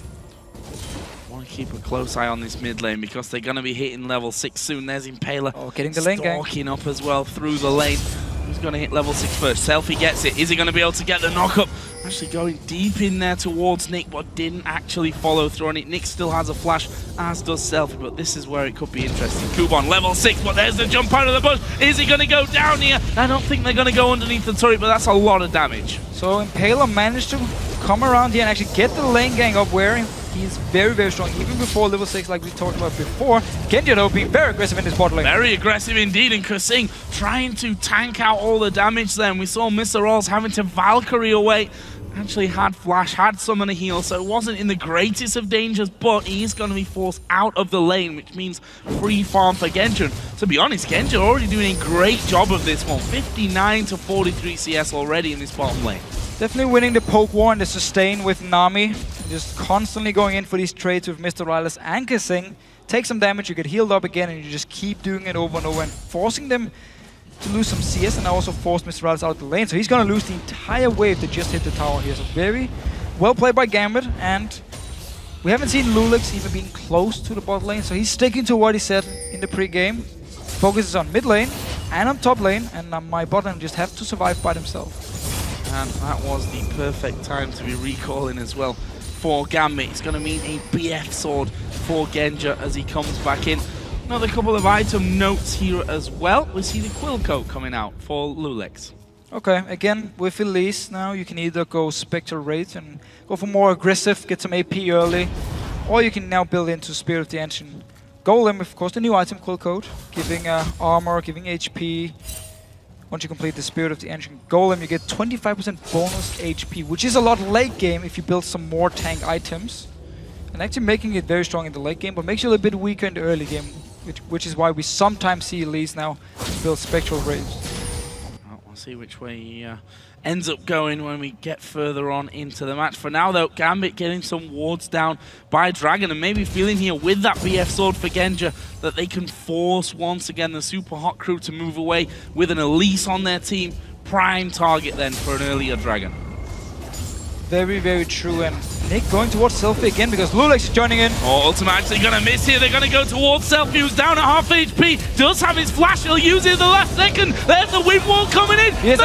want to keep a close eye on this mid lane because they're going to be hitting level 6 soon. There's Impaler getting the lane gang. Stalking up as well through the lane. Who's going to hit level 6 first? SELFIE gets it. Is he going to be able to get the knock up? Actually going deep in there towards Nick, but didn't actually follow through on it. Nick still has a flash, as does SELFIE, but this is where it could be interesting. Kubon, level 6, but there's the jump out of the bush. Is he going to go down here? I don't think they're going to go underneath the turret, but that's a lot of damage. So Impaler managed to come around here and actually get the lane gang up where he's very, very strong, even before level 6, like we talked about before. Genja, though, being very aggressive in this bot lane. Very aggressive indeed, and kaSing trying to tank out all the damage then. We saw MrRalleZ having to Valkyrie away. Actually had flash, had summon a heal, so it wasn't in the greatest of dangers, but he is going to be forced out of the lane, which means free farm for Genja. To be honest, Genja already doing a great job of this one. 59 to 43 CS already in this bottom lane. Definitely winning the poke war and the sustain with Nami. Just constantly going in for these trades with MrRalleZ and kaSing. Take some damage, you get healed up again, and you just keep doing it over and over and forcing them to lose some CS, and also forced MrRalleZ out of the lane. So he's going to lose the entire wave that just hit the tower here. So very well played by Gambit, and we haven't seen Loulex even being close to the bot lane. So he's sticking to what he said in the pre-game. Focuses on mid lane and on top lane, and my bot lane just have to survive by themselves. And that was the perfect time to be recalling as well for Gambit. It's going to mean a BF sword for Genja as he comes back in. Another couple of item notes here as well. We see the quill coat coming out for Loulex. Okay, again, with Elise now, you can either go Spectre Wraith and go for more aggressive, get some AP early, or you can now build into Spirit of the Ancient Golem, of course, the new item, quill coat, giving armor, giving HP. Once you complete the Spirit of the Ancient Golem, you get 25% bonus HP, which is a lot late game if you build some more tank items. And actually making it very strong in the late game, but makes you a little bit weaker in the early game, which is why we sometimes see Elise now build Spectral Wraiths. We'll see which way he ends up going when we get further on into the match. For now, though, Gambit getting some wards down by Dragon, and maybe feeling here with that BF sword for Genja that they can force once again the super hot crew to move away with an Elise on their team. Prime target then for an earlier Dragon. Very, very true. And Nick going towards SELFIE again because Loulex is joining in. Oh, ultimate actually going to miss here. They're going to go towards SELFIE, who's down at half HP. Does have his flash. He'll use it at the last second. There's the wind wall coming in. Here's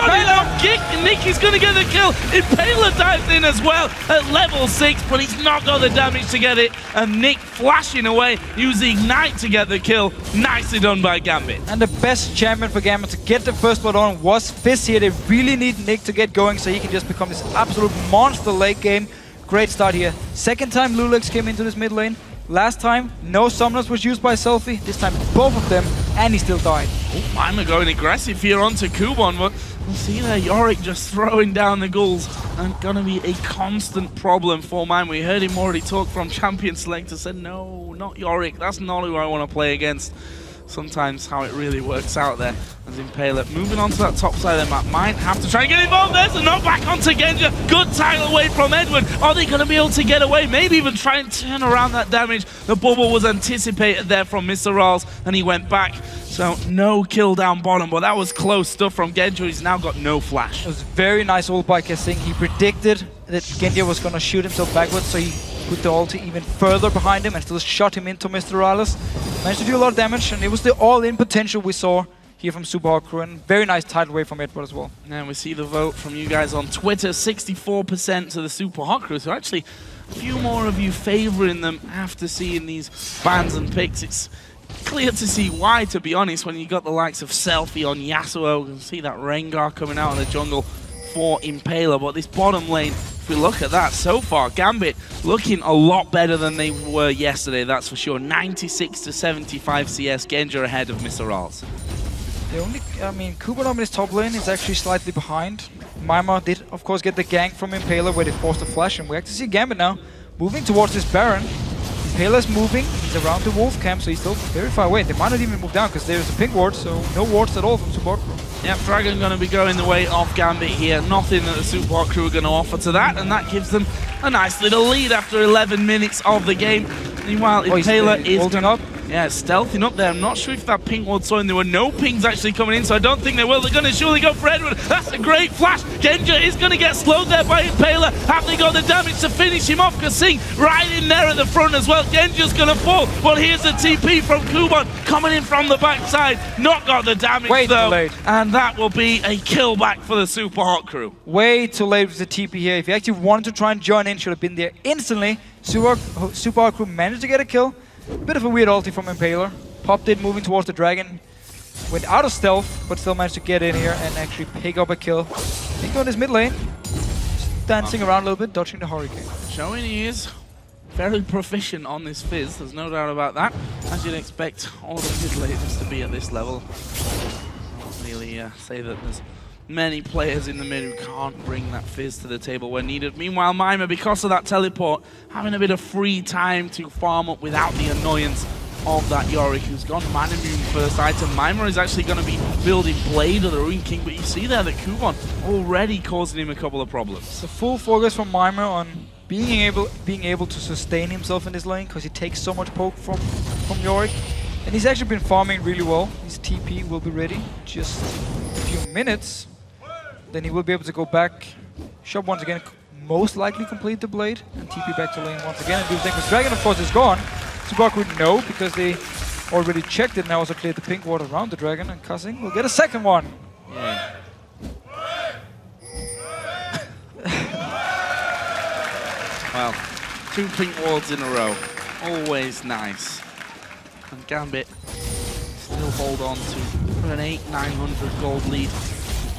kick. Nick is going to get the kill. Impaler dives in as well at level 6, but he's not got the damage to get it. And Nick flashing away, using Ignite to get the kill. Nicely done by Gambit. And the best champion for Gambit to get the first blood on was Fizz here. They really need Nick to get going so he can just become this absolute monster late game. Great start here. Second time Loulex came into this mid lane. Last time, no summoners was used by SELFIE. This time, both of them, and he still died. Oh, Mimer going aggressive here onto Kubon, but we'll see there Yorick just throwing down the ghouls. And gonna be a constant problem for Mimer. We heard him already talk from Champion Selector, said, no, not Yorick. That's not who I want to play against. Sometimes how it really works out there. As Impaler moving on to that top side of the map, might have to try and get involved. There's a knockback onto Genja. Good title away from Eduard. Are they going to be able to get away? Maybe even try and turn around that damage. The bubble was anticipated there from MrRalleZ, and he went back. So no kill down bottom, but that was close stuff from Genja. He's now got no flash. It was very nice ult by kaSing. He predicted that Genja was going to shoot himself backwards, so he put the ulti even further behind him and still shot him into MrRalleZ. Managed to do a lot of damage, and it was the all-in potential we saw here from Super Hot Crew, and very nice tidal wave from Eduard as well. Now we see the vote from you guys on Twitter, 64% to the Super Hot Crew, so actually a few more of you favouring them after seeing these bans and picks. It's clear to see why, to be honest, when you got the likes of SELFIE on Yasuo. You can see that Rengar coming out of the jungle for Impaler, but this bottom lane, if we look at that so far, Gambit looking a lot better than they were yesterday, that's for sure. 96 to 75 CS, Genja ahead of MrRalleZ. The only, Kubon in his top lane is actually slightly behind. Mimer did, of course, get the gank from Impaler where they forced the flash, and we actually see Gambit now moving towards this Baron. Impaler's moving, he's around the wolf camp, so he's still very far away. They might not even move down because there's a pink ward, so no wards at all from Super Hot Crew. Yep, Dragon going to be going the way of Gambit here. Nothing that the Super Hot Crew are going to offer to that, and that gives them a nice little lead after 11 minutes of the game. Meanwhile, Impaler is holding up. Yeah, stealthing up there. I'm not sure if that ping ward saw him. There were no pings actually coming in, so I don't think they will. They're going to surely go for Eduard. That's a great flash. Genja is going to get slowed there by Impaler. Have they got the damage to finish him off? kaSing right in there at the front as well. Genja's going to fall. Well, here's the TP from Kubon coming in from the backside. Not got the damage though. Late. And that will be a kill back for the Super Hot crew. Way too late with the TP here. If he actually wanted to try and join in, should have been there instantly. Super Hot crew managed to get a kill. Bit of a weird ulti from Impaler. Popped it, moving towards the dragon. Went out of stealth, but still managed to get in here and actually pick up a kill. Think on his mid lane. Just dancing around a little bit, dodging the Hurricane. Showing he is very proficient on this Fizz, there's no doubt about that. As you'd expect all the mid laners to be at this level. Not really say that there's many players in the mid who can't bring that Fizz to the table when needed. Meanwhile, Mimer, because of that teleport, having a bit of free time to farm up without the annoyance of that Yorick, who's gone Mana Moon first item. Mimer is actually going to be building Blade of the Ruin King, but you see there that Kubon already causing him a couple of problems. The full focus from Mimer on being able to sustain himself in this lane, because he takes so much poke from Yorick. And he's actually been farming really well. His TP will be ready just a few minutes. Then he will be able to go back, shop once again, most likely complete the Blade, and TP back to lane once again and do the thing. Because Dragon, of course, is gone. Support would know, because they already checked it and also cleared the pink ward around the Dragon, and kaSing will get a second one. Yeah. Well, 2 pink wards in a row. Always nice. And Gambit still hold on to an 800-900 gold lead.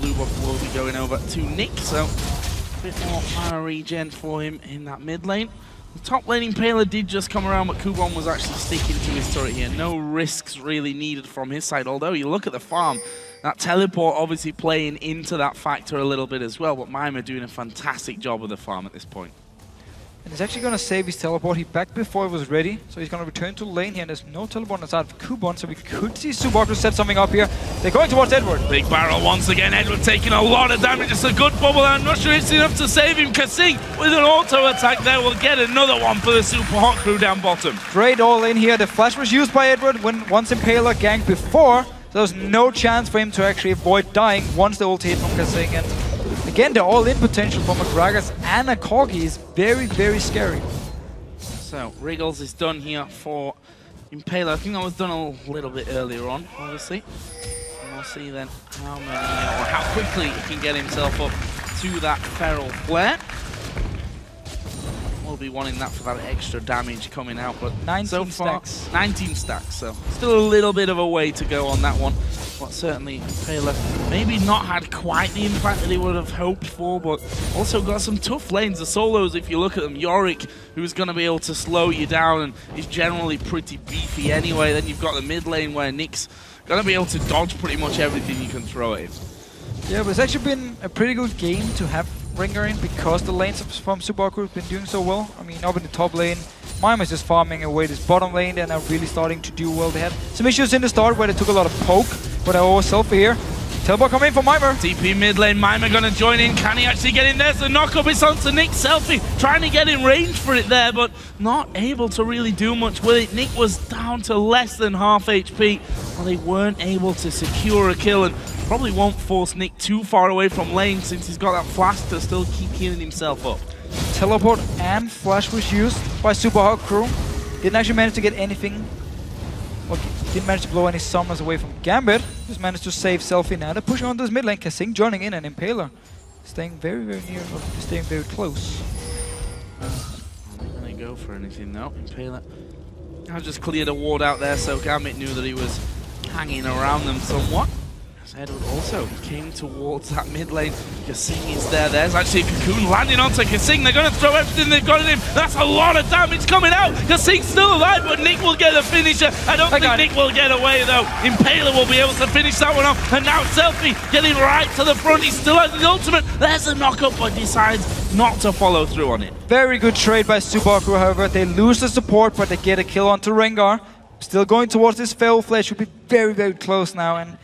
Blue buff will be going over to Nick, so a bit more mana regen for him in that mid lane. The top lane Impaler did just come around, but Kubon was actually sticking to his turret here. No risks really needed from his side, although you look at the farm, that teleport obviously playing into that factor a little bit as well, but Mimer doing a fantastic job with the farm at this point. And he's actually going to save his teleport. He backed before it was ready, so he's going to return to lane here, and there's no teleport on the side of Kubon, so we could see Super set something up here. They're going towards Eduard. Big barrel once again. Eduard taking a lot of damage. It's a good bubble. I'm not sure it's enough to save him. kaSing with an auto attack there will get another one for the Super Hot crew down bottom. Great all in here. The flash was used by Eduard when once Impaler ganked before, so there was no chance for him to actually avoid dying once the ult hit from kaSing. And again, the all-in potential from a Gragas and a Corgi is very, very scary. So, Wriggles is done here for Impaler. I think that was done a little bit earlier on, obviously. And we'll see then how many, or how quickly he can get himself up to that Feral Flare. We'll be wanting that for that extra damage coming out, but 19 so far, stacks. 19 stacks, so still a little bit of a way to go on that one. But certainly, Impaler maybe not had quite the impact that he would have hoped for, but also got some tough lanes. The solos, if you look at them, Yorick, who's going to be able to slow you down and is generally pretty beefy anyway. Then you've got the mid lane where Nick's going to be able to dodge pretty much everything you can throw at him. Yeah, but it's actually been a pretty good game to have Ringer in, because the lanes from Super Crew have been doing so well. I mean, up in the top lane, Mimer's just farming away this bottom lane. They're now really starting to do well. They had some issues in the start where they took a lot of poke, but they always SELFIE here. Teleport coming in for Mimer. TP mid lane, Mimer gonna join in. Can he actually get in there? So knock up is onto Nick. SELFIE trying to get in range for it there, but not able to really do much with it. Nick was down to less than half HP. Well, they weren't able to secure a kill, and probably won't force Nick too far away from lane since he's got that flash to still keep healing himself up. Teleport and flash was used by Super Hot Crew. Didn't actually manage to get anything. Well, didn't manage to blow any summoners away from Gambit. Just managed to save SELFIE now. They're pushing onto this mid lane. kaSing joining in, and Impaler staying very, very near, or staying very close. Not gonna go for anything now. Impaler I just cleared a ward out there, so Gambit knew that he was hanging around them somewhat. Eduard also came towards that mid lane. kaSing is there. There's actually a cocoon landing onto kaSing. They're going to throw everything they've got in him. That's a lot of damage coming out. kaSing's still alive, but Nick will get a finisher. I don't think Nick will get away, though. Impaler will be able to finish that one off. And now SELFIE getting right to the front. He still has the ultimate. There's a knock-up, but decides not to follow through on it. Very good trade by Super Crew, however. They lose the support, but they get a kill onto Rengar. Still going towards this Feral Flare. Should be very, very close now. And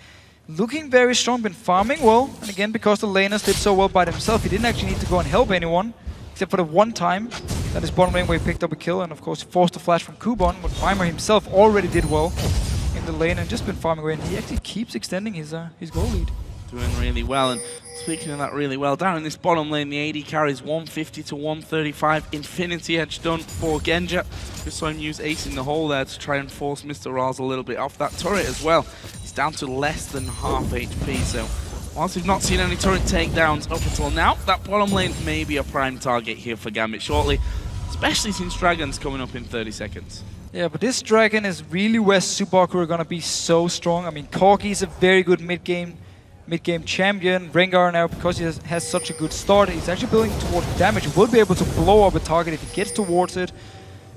looking very strong, been farming well, and again, because the laners did so well by themselves, he didn't actually need to go and help anyone, except for the one time. That is bottom lane where he picked up a kill, and of course forced a flash from Kubon, but Mimer himself already did well in the lane and just been farming away, and he actually keeps extending his goal lead. Doing really well, and speaking of that really well, down in this bottom lane, the AD carries 150 to 135. Infinity Edge done for Genja. Just saw him use Ace in the hole there to try and force MrRalleZ a little bit off that turret as well. He's down to less than half HP, so whilst we've not seen any turret takedowns up until now, that bottom lane may be a prime target here for Gambit shortly, especially since Dragon's coming up in 30 seconds. Yeah, but this Dragon is really where SUPA are going to be so strong. I mean, Corgi is a very good mid-game champion. Rengar now, because he has such a good start, he's actually building towards damage. He will be able to blow up a target if he gets towards it.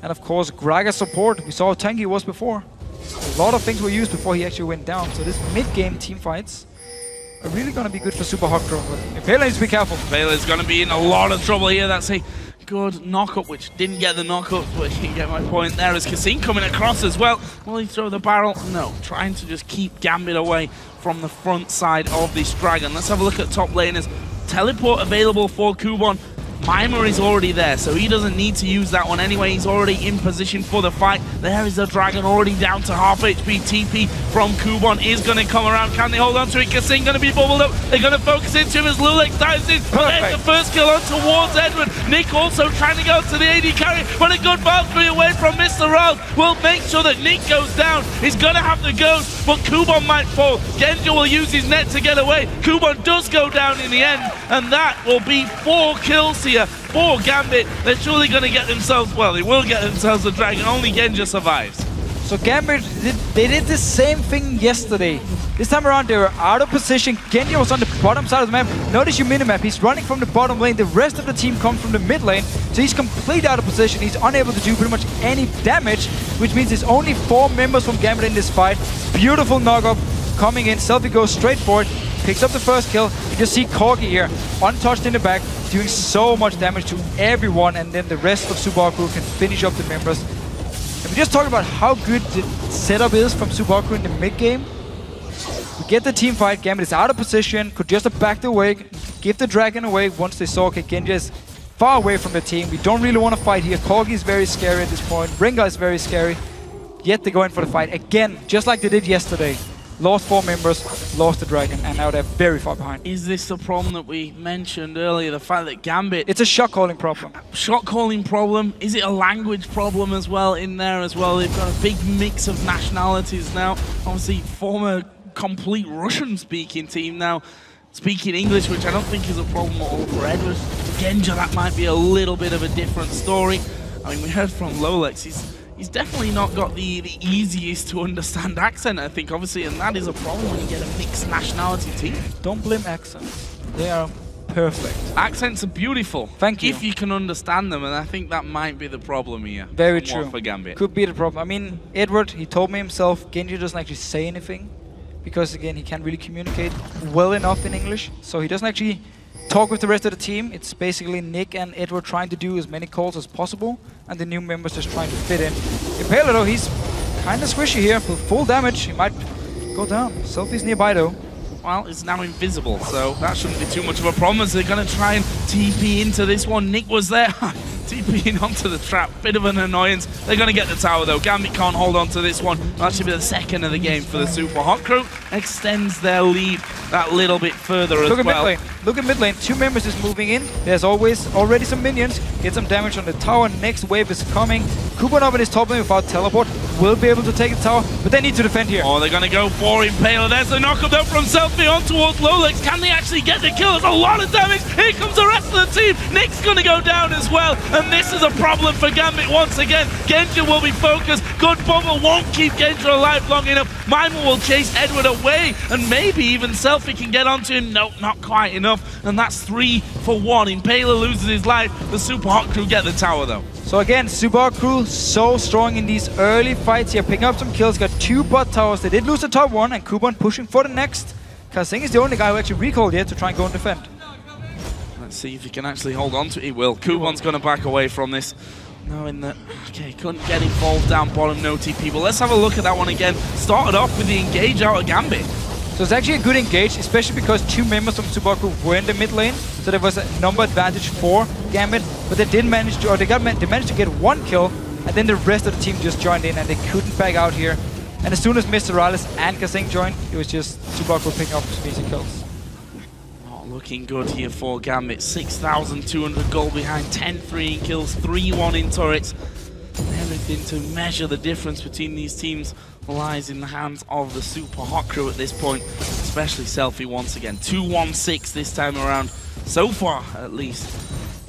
And of course, Gragas support, we saw how tanky he was before. A lot of things were used before he actually went down. So this mid-game team fights are really going to be good for SUPA Ahlström. But Impaler needs to be careful. Impaler is going to be in a lot of trouble here. That's a good knock-up, which didn't get the knock-up, but you get my point there. As kaSing coming across as well. Will he throw the barrel? No. Trying to just keep Gambit away from the front side of this Dragon. Let's have a look at top laners. Teleport available for Kubon. Mimer is already there, so he doesn't need to use that one anyway. He's already in position for the fight. There is the Dragon already down to half HP. TP from Kubon is going to come around. Can they hold on to it? kaSing going to be bubbled up. They're going to focus into him as Loulex dives in. There's the first kill on towards Eduard. Nick also trying to go to the AD carry, but a good Valkyrie away from MrRalleZ will make sure that Nick goes down. He's going to have the ghost, but Kubon might fall. Genja will use his net to get away. Kubon does go down in the end, and that will be 4 kills here for Gambit. They're surely going to get themselves, well, they will get themselves a Dragon. Only Genja survives. So Gambit, they did the same thing yesterday. This time around they were out of position. Genja was on the bottom side of the map. Notice your minimap, he's running from the bottom lane. The rest of the team comes from the mid lane. So he's completely out of position. He's unable to do pretty much any damage, which means there's only 4 members from Gambit in this fight. Beautiful knock-up coming in. SELFIE goes straight for it. Picks up the first kill. You can see Corgi here, untouched in the back, doing so much damage to everyone, and then the rest of SUPA crew can finish up the members. And we just talked about how good the setup is from SUPA crew in the mid game. We get the team fight. Gambit is out of position, could just have backed away, give the Dragon away once they saw, okay, Genja is far away from the team. We don't really want to fight here. Corgi is very scary at this point. Rengar is very scary. Yet they go in for the fight again, just like they did yesterday. Lost 4 members, lost the Dragon, and now they're very far behind. Is this the problem that we mentioned earlier? The fact that Gambit... It's a shot calling problem. Shot calling problem. Is it a language problem as well in there as well? They've got a big mix of nationalities now. Obviously, former complete Russian-speaking team now speaking English, which I don't think is a problem at all for Eduard. For Genja, that might be a little bit of a different story. I mean, we heard from Loulex, he's definitely not got the easiest to understand accent, I think, obviously, and that is a problem when you get a mixed nationality team. Don't blame accents. They are perfect. Accents are beautiful. Thank you. If you can understand them, and I think that might be the problem here. Very true. For Gambit. Could be the problem. I mean, Eduard, he told me himself, Genja doesn't actually say anything, because again, he can't really communicate well enough in English, so he doesn't actually talk with the rest of the team. It's basically Nick and Eduard trying to do as many calls as possible, and the new members just trying to fit in. Impaler though, he's kind of squishy here for full damage. He might go down. SELFIE's nearby though. Well, it's now invisible, so that shouldn't be too much of a problem as they're going to try and TP into this one. Nick was there, TPing onto the trap. Bit of an annoyance. They're going to get the tower though. Gambit can't hold on to this one. That should be the second of the game for the SUPA. Hot Crew extends their lead that little bit further as well. Look at mid lane. Look at mid lane. 2 members is moving in. There's already some minions. Get some damage on the tower. Next wave is coming. Kubon up in his top lane without teleport. Will be able to take the tower, but they need to defend here. Oh, they're going to go for Impaler. There's the knock-up though from SELFIE on towards Loulex. Can they actually get the kill? There's a lot of damage. Here comes the rest of the team. Nick's going to go down as well, and this is a problem for Gambit once again. Genja will be focused. Good bubble won't keep Genja alive long enough. Mimer will chase Eduard away, and maybe even SELFIE can get onto him. Nope, not quite enough, and that's 3 for 1. Impaler loses his life. The SUPA Hot Crew get the tower though. So again, SUPA crew so strong in these early fights here, picking up some kills, got 2 bot towers. They did lose the top one, and Kubon pushing for the next. kaSing is the only guy who actually recalled here to try and go and defend. Let's see if he can actually hold on to it. He will. Kubon's going to back away from this, knowing that, okay, couldn't get involved down bottom, no TP. But let's have a look at that one again. Started off with the engage out of Gambit. So it's actually a good engage, especially because 2 members from Super Hot Crew were in the mid lane, so there was a number advantage for Gambit, but they didn't manage to, or they managed to get 1 kill, and then the rest of the team just joined in and they couldn't back out here. And as soon as MrRalleZ and kaSing joined, it was just Super Hot Crew picking up some easy kills. Looking good here for Gambit. 6,200 gold behind, 10-3 in kills, 3-1 in turrets. Everything to measure the difference between these teams lies in the hands of the Super Hot Crew at this point, especially SELFIE once again. 2-1-6 this time around, so far at least,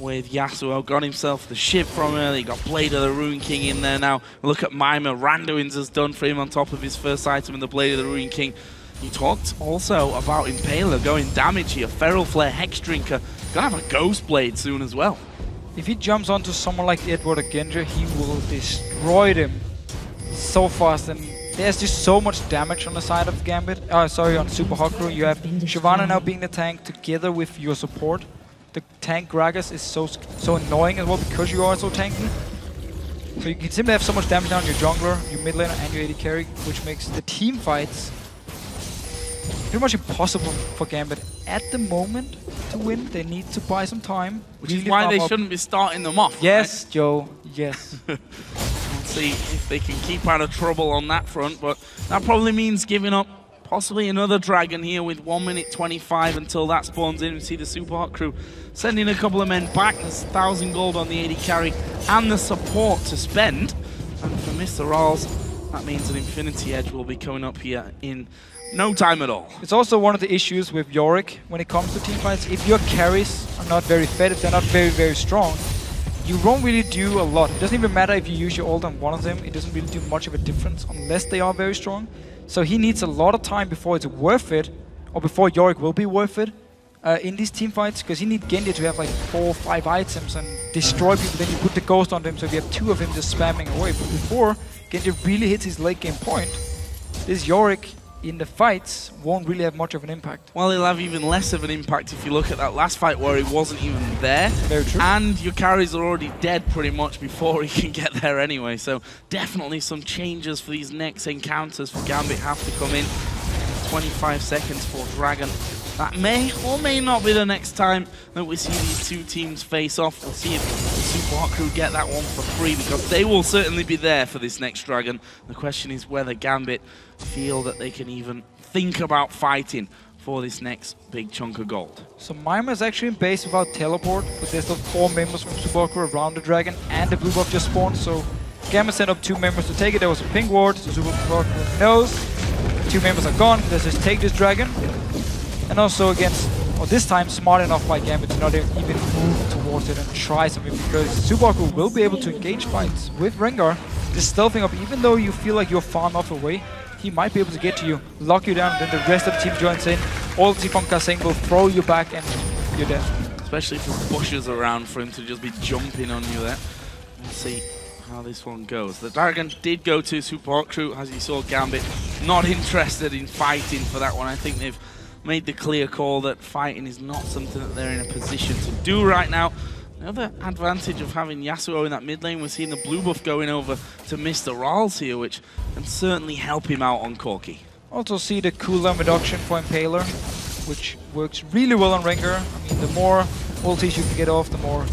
with Yasuo. Got himself the ship from early, got Blade of the Ruin King in there now. Look at Mimer, Randuin's has done for him on top of his first item in the Blade of the Ruin King. You talked also about Impaler going damage here. Feral Flare, Hex Drinker, gonna have a Ghost Blade soon as well. If he jumps onto someone like Eduard or Genja, he will destroy them so fast. And there's just so much damage on the side of Gambit. Sorry, on Super Hot Crew. You have Shyvana now being the tank together with your support. The tank Gragas is so annoying as well because you are so tanky. So you can simply have so much damage down your jungler, your mid laner, and your AD carry, which makes the team fights pretty much impossible for Gambit at the moment to win. They need to buy some time. Which is why they shouldn't be starting them off. Yes, right? Joe, yes. We'll see if they can keep out of trouble on that front, but that probably means giving up possibly another dragon here with 1 minute 25 until that spawns in. We see the Super Hot Crew sending a couple of men back. There's 1,000 gold on the AD carry and the support to spend. And for MrRalleZ, that means an Infinity Edge will be coming up here in no time at all. It's also one of the issues with Yorick when it comes to team fights. If your carries are not very fed, if they're not very, very strong, you won't really do a lot. It doesn't even matter if you use your ult on one of them. It doesn't really do much of a difference unless they are very strong. So he needs a lot of time before it's worth it, or before Yorick will be worth it in these team fights, because he needs Genja to have like 4 or 5 items and destroy people. Then you put the ghost on him, so you have 2 of him just spamming away. But before Genja really hits his late game point, this Yorick in the fights won't really have much of an impact. Well, he'll have even less of an impact if you look at that last fight where he wasn't even there. Very true. And your carries are already dead pretty much before he can get there anyway. So definitely some changes for these next encounters for Gambit have to come in. 25 seconds for Dragon. That may or may not be the next time that we see these 2 teams face off. We'll see if the Super Hot Crew get that one for free, because they will certainly be there for this next Dragon. The question is whether Gambit feel that they can even think about fighting for this next big chunk of gold. So Mimer is actually in base without teleport, but there's still 4 members from Super Hot Crew around the dragon, and the blue buff just spawned, so Gambit sent up 2 members to take it. There was a pink ward, so Super Hot Crew knows. 2 members are gone, let's just take this dragon. And also against, or this time, smart enough by Gambit to not even move towards it and try something, because Super Hot Crew will be able to engage fights with Rengar, just stealthing up. Even though you feel like you're far enough away, he might be able to get to you, lock you down, and then the rest of the team joins in. Ulti from kaSing will throw you back and you're dead. Especially if there's bushes around for him to just be jumping on you there. We'll see how this one goes. The Dragon did go to Super Hot Crew, as you saw. Gambit not interested in fighting for that one. I think they've made the clear call that fighting is not something that they're in a position to do right now. Another advantage of having Yasuo in that mid lane, we're seeing the blue buff going over to MrRalleZ here, which can certainly help him out on Corki. Also see the cooldown reduction for Impaler, which works really well on Rengar. I mean, the more ultis you can get off, the more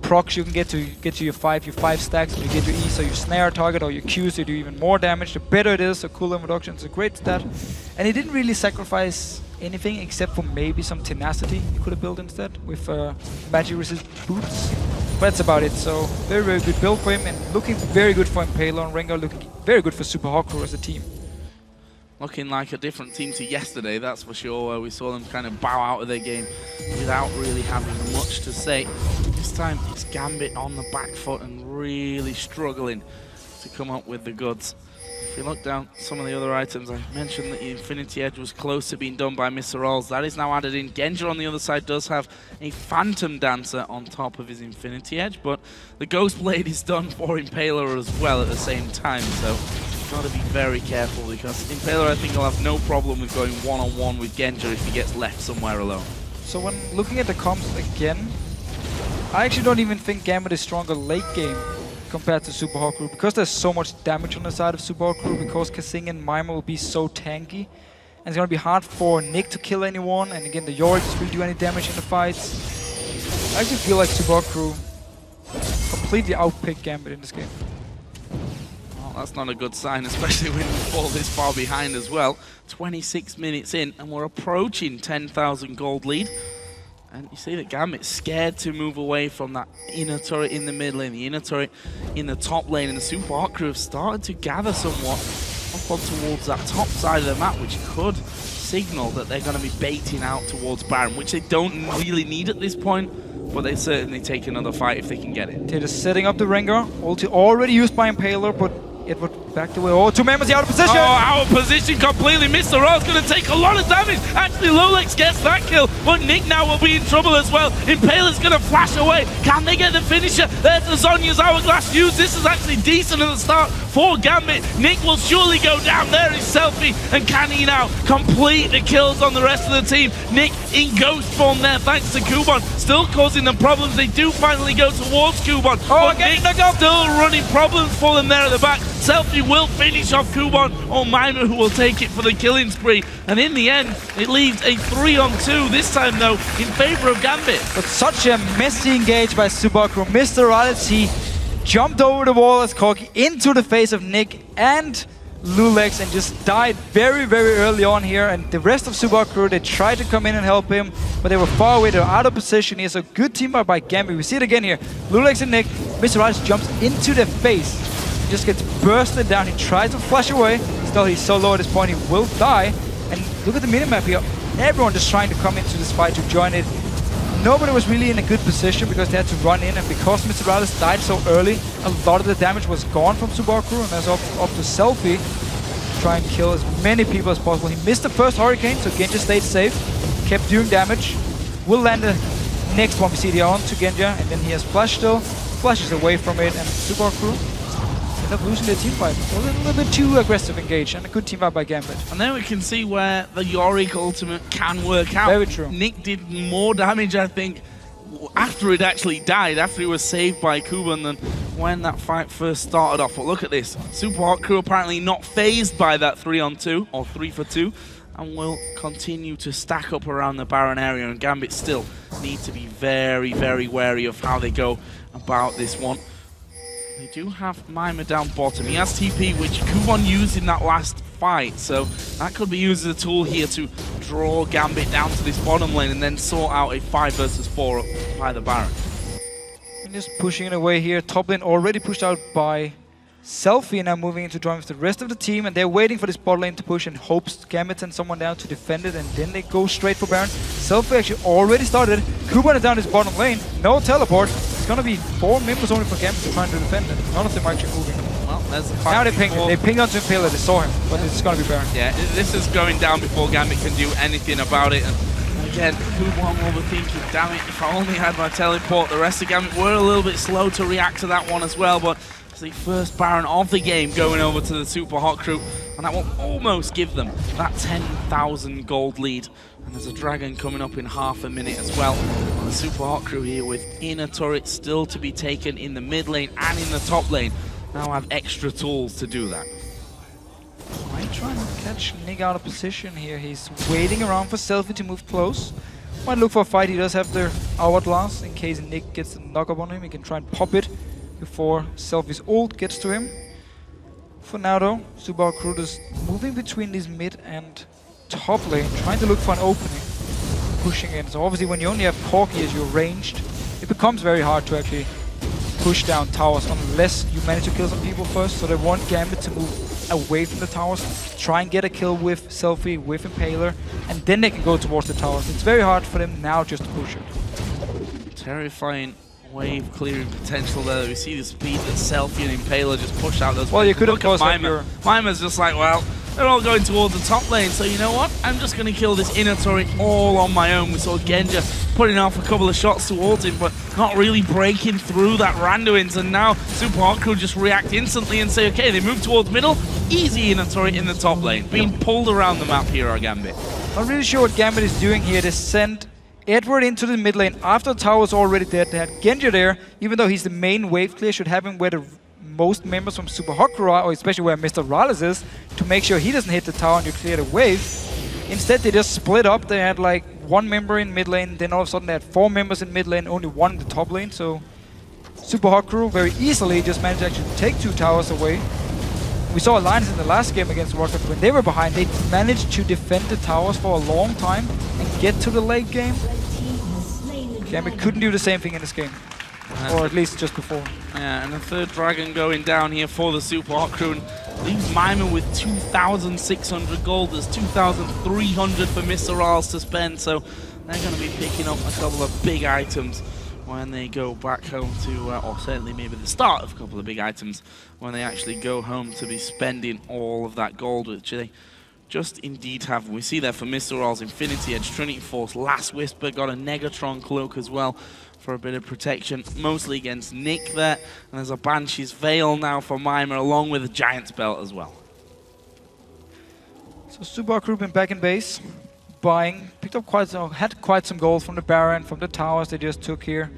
procs you can get to your 5 stacks. When you get your E, so you snare a target, or your Q, so you do even more damage, the better it is. So cooldown reduction is a great stat. And he didn't really sacrifice anything except for maybe some tenacity you could have built instead with magic resist boots. But that's about it. So very, very good build for him, and looking very good for Impaler, and Rengar looking very good for Super Hot Crew as a team. Looking like a different team to yesterday, that's for sure, where we saw them kind of bow out of their game without really having much to say. This time it's Gambit on the back foot and really struggling to come up with the goods. If you look down some of the other items, I mentioned that the Infinity Edge was close to being done by MrRalleZ. That is now added in. Genja on the other side does have a Phantom Dancer on top of his Infinity Edge, but the Ghost Blade is done for Impaler as well at the same time, so got to be very careful, because Impaler, I think, will have no problem with going one-on-one with Genja if he gets left somewhere alone. So when looking at the comps again, I actually don't even think Gambit is stronger late game compared to Super Hot Crew, because there's so much damage on the side of Super Hot Crew, because kaSing and Mimer will be so tanky, and it's going to be hard for Nick to kill anyone, and again, the Yorick doesn't really do any damage in the fights. I actually feel like SUPA completely outpicked Gambit in this game. Well, that's not a good sign, especially when you fall this far behind as well. 26 minutes in, and we're approaching 10,000 gold lead. And you see that Gambit's scared to move away from that inner turret in the mid lane, the inner turret in the top lane, and the SUPA crew have started to gather somewhat up on towards that top side of the map, which could signal that they're going to be baiting out towards Baron, which they don't really need at this point, but they certainly take another fight if they can get it. They're just setting up the Rengar, ulti already used by Impaler, but Eduard backed away. Oh, 2 members out of position! Oh, out of position completely. MrRalleZ going to take a lot of damage. Actually, Loulex gets that kill, but Nick now will be in trouble as well. Impaler's going to flash away. Can they get the finisher? There's the Zhonya's Hourglass used. This is actually decent at the start for Gambit. Nick will surely go down. There is SELFIE, and can he now complete the kills on the rest of the team? Nick in ghost form there, thanks to Kubon. Still causing them problems. They do finally go towards Kubon. Oh, but Nick still running problems for them there at the back. SELFIE will finish off Kubon, or Mimer, who will take it for the killing spree. And in the end, it leaves a 3-on-2, this time though, in favor of Gambit. But such a messy engage by SUPA crew. MrRalleZ, he jumped over the wall as Corki into the face of Nick and Loulex and just died very, very early on here. And the rest of SUPA crew, they tried to come in and help him, but they were far away, they were out of position here. So good team up by Gambit. We see it again here. Loulex and Nick, MrRalleZ jumps into their face. Just gets bursted down. He tries to flash away. Still, he's so low at this point, he will die. And look at the minimap here. Everyone just trying to come into this fight to join it. Nobody was really in a good position because they had to run in, and because MrRalleZ died so early, a lot of the damage was gone from SUPA crew, and that's up to SELFIE to try and kill as many people as possible. He missed the first Hurricane, so Genja stayed safe, kept doing damage. Will land the next one. We see the on to Genja, and then he has Flash still, flashes away from it, and SUPA crew end up losing their team fight. A little bit too aggressive engage, and a good team fight by Gambit. And then we can see where the Yorick ultimate can work out. Very true. Nick did more damage, I think, after it actually died, after he was saved by Kubon, than when that fight first started off. But look at this. SUPA crew apparently not phased by that 3-on-2, or 3-for-2, and will continue to stack up around the Baron area, and Gambit still need to be very, very wary of how they go about this one. They do have Mimer down bottom. He has TP, which Kubon used in that last fight, so that could be used as a tool here to draw Gambit down to this bottom lane and then sort out a 5 versus 4 up by the Baron. And just pushing it away here. Top lane already pushed out by SELFIE, now moving into join with the rest of the team, and they're waiting for this bot lane to push and hopes Gambit sends someone down to defend it, and then they go straight for Baron. SELFIE actually already started. Kubon is down his bottom lane. No teleport. It's gonna be 4 members only for Gambit to try and defend it. None of them are actually moving. Well, there's the now they pinged it. They pinged onto Impaler. They saw him, but it's gonna be Baron. Yeah, this is going down before Gambit can do anything about it. And again, Kubon will be thinking, damn it, if I only had my teleport. The rest of Gambit were a little bit slow to react to that one as well, but it's the first Baron of the game going over to the SUPA crew, and that will almost give them that 10,000 gold lead. And there's a dragon coming up in half a minute as well. The SUPA crew here with inner turrets still to be taken in the mid lane and in the top lane now have extra tools to do that. Might try and catch Nick out of position here. He's waiting around for SELFIE to move close. Might look for a fight. He does have the Hourglass in case Nick gets a knock up on him. He can try and pop it before SELFIE's ult gets to him. For now though, SUPA crew is moving between this mid and top lane, trying to look for an opening, pushing in. So obviously when you only have Corki as your ranged, it becomes very hard to actually push down towers unless you manage to kill some people first. So they want Gambit to move away from the towers, try and get a kill with SELFIE, with Impaler, and then they can go towards the towers. It's very hard for them now just to push it. Terrifying wave clearing potential there. We see the speed that SELFIE and Impaler just push out those. Well, you could have look at Mimer. Mimer's just like, well, they're all going towards the top lane, so you know what? I'm just going to kill this inner turret all on my own. We saw Genja putting off a couple of shots towards him, but not really breaking through that Randuin's, and now SUPA crew just react instantly and say, okay, they move towards middle, easy inner turret in the top lane. Being pulled around the map here are Gambit. Not really sure what Gambit is doing here. They sent Eduard into the mid lane after the tower's already dead. They had Genja there, even though he's the main wave clear, should have him where the most members from SUPA crew are, or especially where MrRalleZ is, to make sure he doesn't hit the tower and you clear the wave. Instead, they just split up. They had like 1 member in mid lane, then all of a sudden they had 4 members in mid lane, only 1 in the top lane. So Super Hot Crew very easily just managed to actually take 2 towers away. We saw Alliance in the last game against Rocket. When they were behind, they managed to defend the towers for a long time and get to the late game. Gambit couldn't do the same thing in this game. Or at least just before. Yeah, and the 3rd dragon going down here for the Super Hot Crew. And leaves Mimer with 2,600 gold. There's 2,300 for MrRalleZ to spend. So they're going to be picking up a couple of big items when they go back home to, or certainly maybe the start of a couple of big items when they actually go home to be spending all of that gold, which they just indeed have. We see there for MrRalleZ Infinity Edge, Trinity Force, Last Whisper, got a Negatron Cloak as well for a bit of protection, mostly against Nick there. And there's a Banshee's Veil now for Mimer, along with a Giant's Belt as well. So Super Crew been back in base, buying, picked up had quite some gold from the Baron, from the towers they just took here.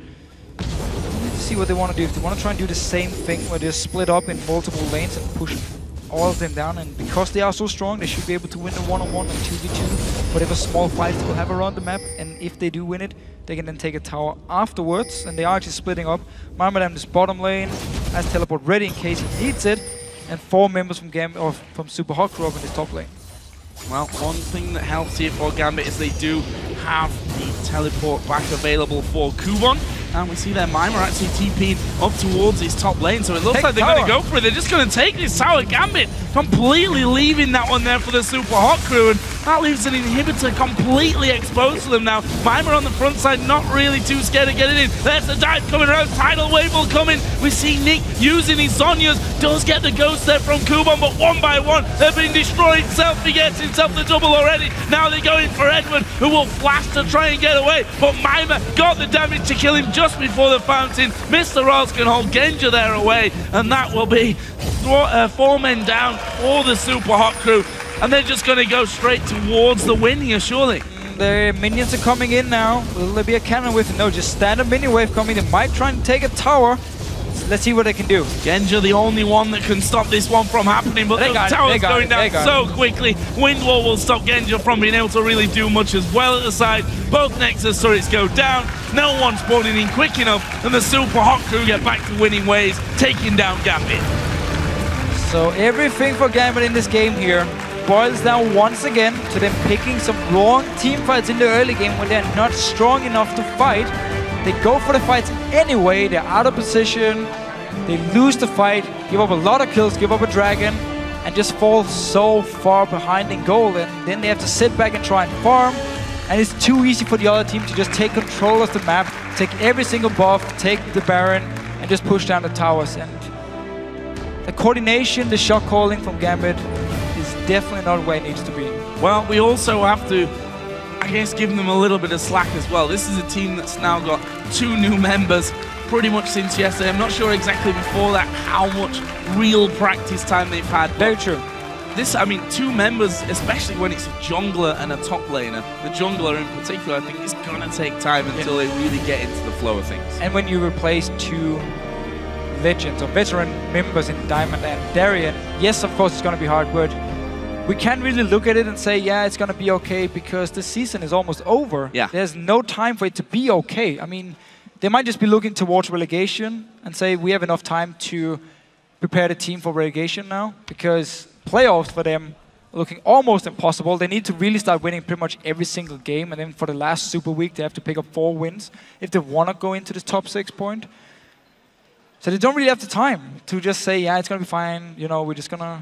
Let's see what they want to do. If they want to try and do the same thing, where they split up in multiple lanes and push all of them down, and because they are so strong, they should be able to win the 1-on-1 and 2v2, whatever small fights they will have around the map. And if they do win it, they can then take a tower afterwards, and they are actually splitting up. Mimer in this bottom lane has teleport ready in case he needs it, and 4 members from from Super Hot Crew up in this top lane. Well, one thing that helps here for Gambit is they do have the teleport back available for Kubon. And we see their Mimer actually TPing up towards his top lane, so it looks like they're going to go for it. They're just going to take this tower. Gambit completely leaving that one there for the Super Hot Crew, and that leaves an inhibitor completely exposed to them now. Mimer on the front side, not really too scared of getting in. There's the dive coming around, Tidal Wave will come in. We see Nick using his Zhonya's, does get the ghost there from Kubon, but one by one, they're being destroyed. SELFIE gets himself the double already. Now they're going for Eduard, who will flash to try and get away, but Mimer got the damage to kill him just before the fountain. MrRalleZ can hold Genja there away, and that will be 4 men down for the Super Hot Crew, and they're just going to go straight towards the win here, surely. The minions are coming in now. Will there be a cannon with it? No, just standard minion wave coming. They might try and take a tower. So let's see what they can do. Genja the only one that can stop this one from happening, but the tower's going down so quickly. Windwall will stop Genja from being able to really do much as well at the side. Both Nexus turrets go down. No one spawning in quick enough, and the Super Hot Crew get back to winning ways, taking down Gambit. So everything for Gambit in this game here boils down once again to them picking some wrong team fights in the early game when they're not strong enough to fight. They go for the fights anyway, they're out of position, they lose the fight, give up a lot of kills, give up a dragon, and just fall so far behind in goal, and then they have to sit back and try and farm, and it's too easy for the other team to just take control of the map, take every single buff, take the Baron, and just push down the towers. And the coordination, the shot calling from Gambit is definitely not where it needs to be. Well, we also have to, I guess, give them a little bit of slack as well. This is a team that's now got 2 new members pretty much since yesterday. I'm not sure exactly before that how much real practice time they've had. Very true. This, I mean, 2 members, especially when it's a jungler and a top laner. The jungler in particular, I think, is going to take time until they really get into the flow of things. And when you replace 2 legends or veteran members in Diamond and Darien, yes, of course, it's going to be hard, but we can't really look at it and say, yeah, it's going to be okay, because the season is almost over. Yeah. There's no time for it to be okay. I mean, they might just be looking towards relegation and say we have enough time to prepare the team for relegation now, because playoffs for them are looking almost impossible. They need to really start winning pretty much every single game, and then for the last Super Week, they have to pick up 4 wins if they want to go into the top 6 point. So they don't really have the time to just say, yeah, it's going to be fine, you know, we're just going to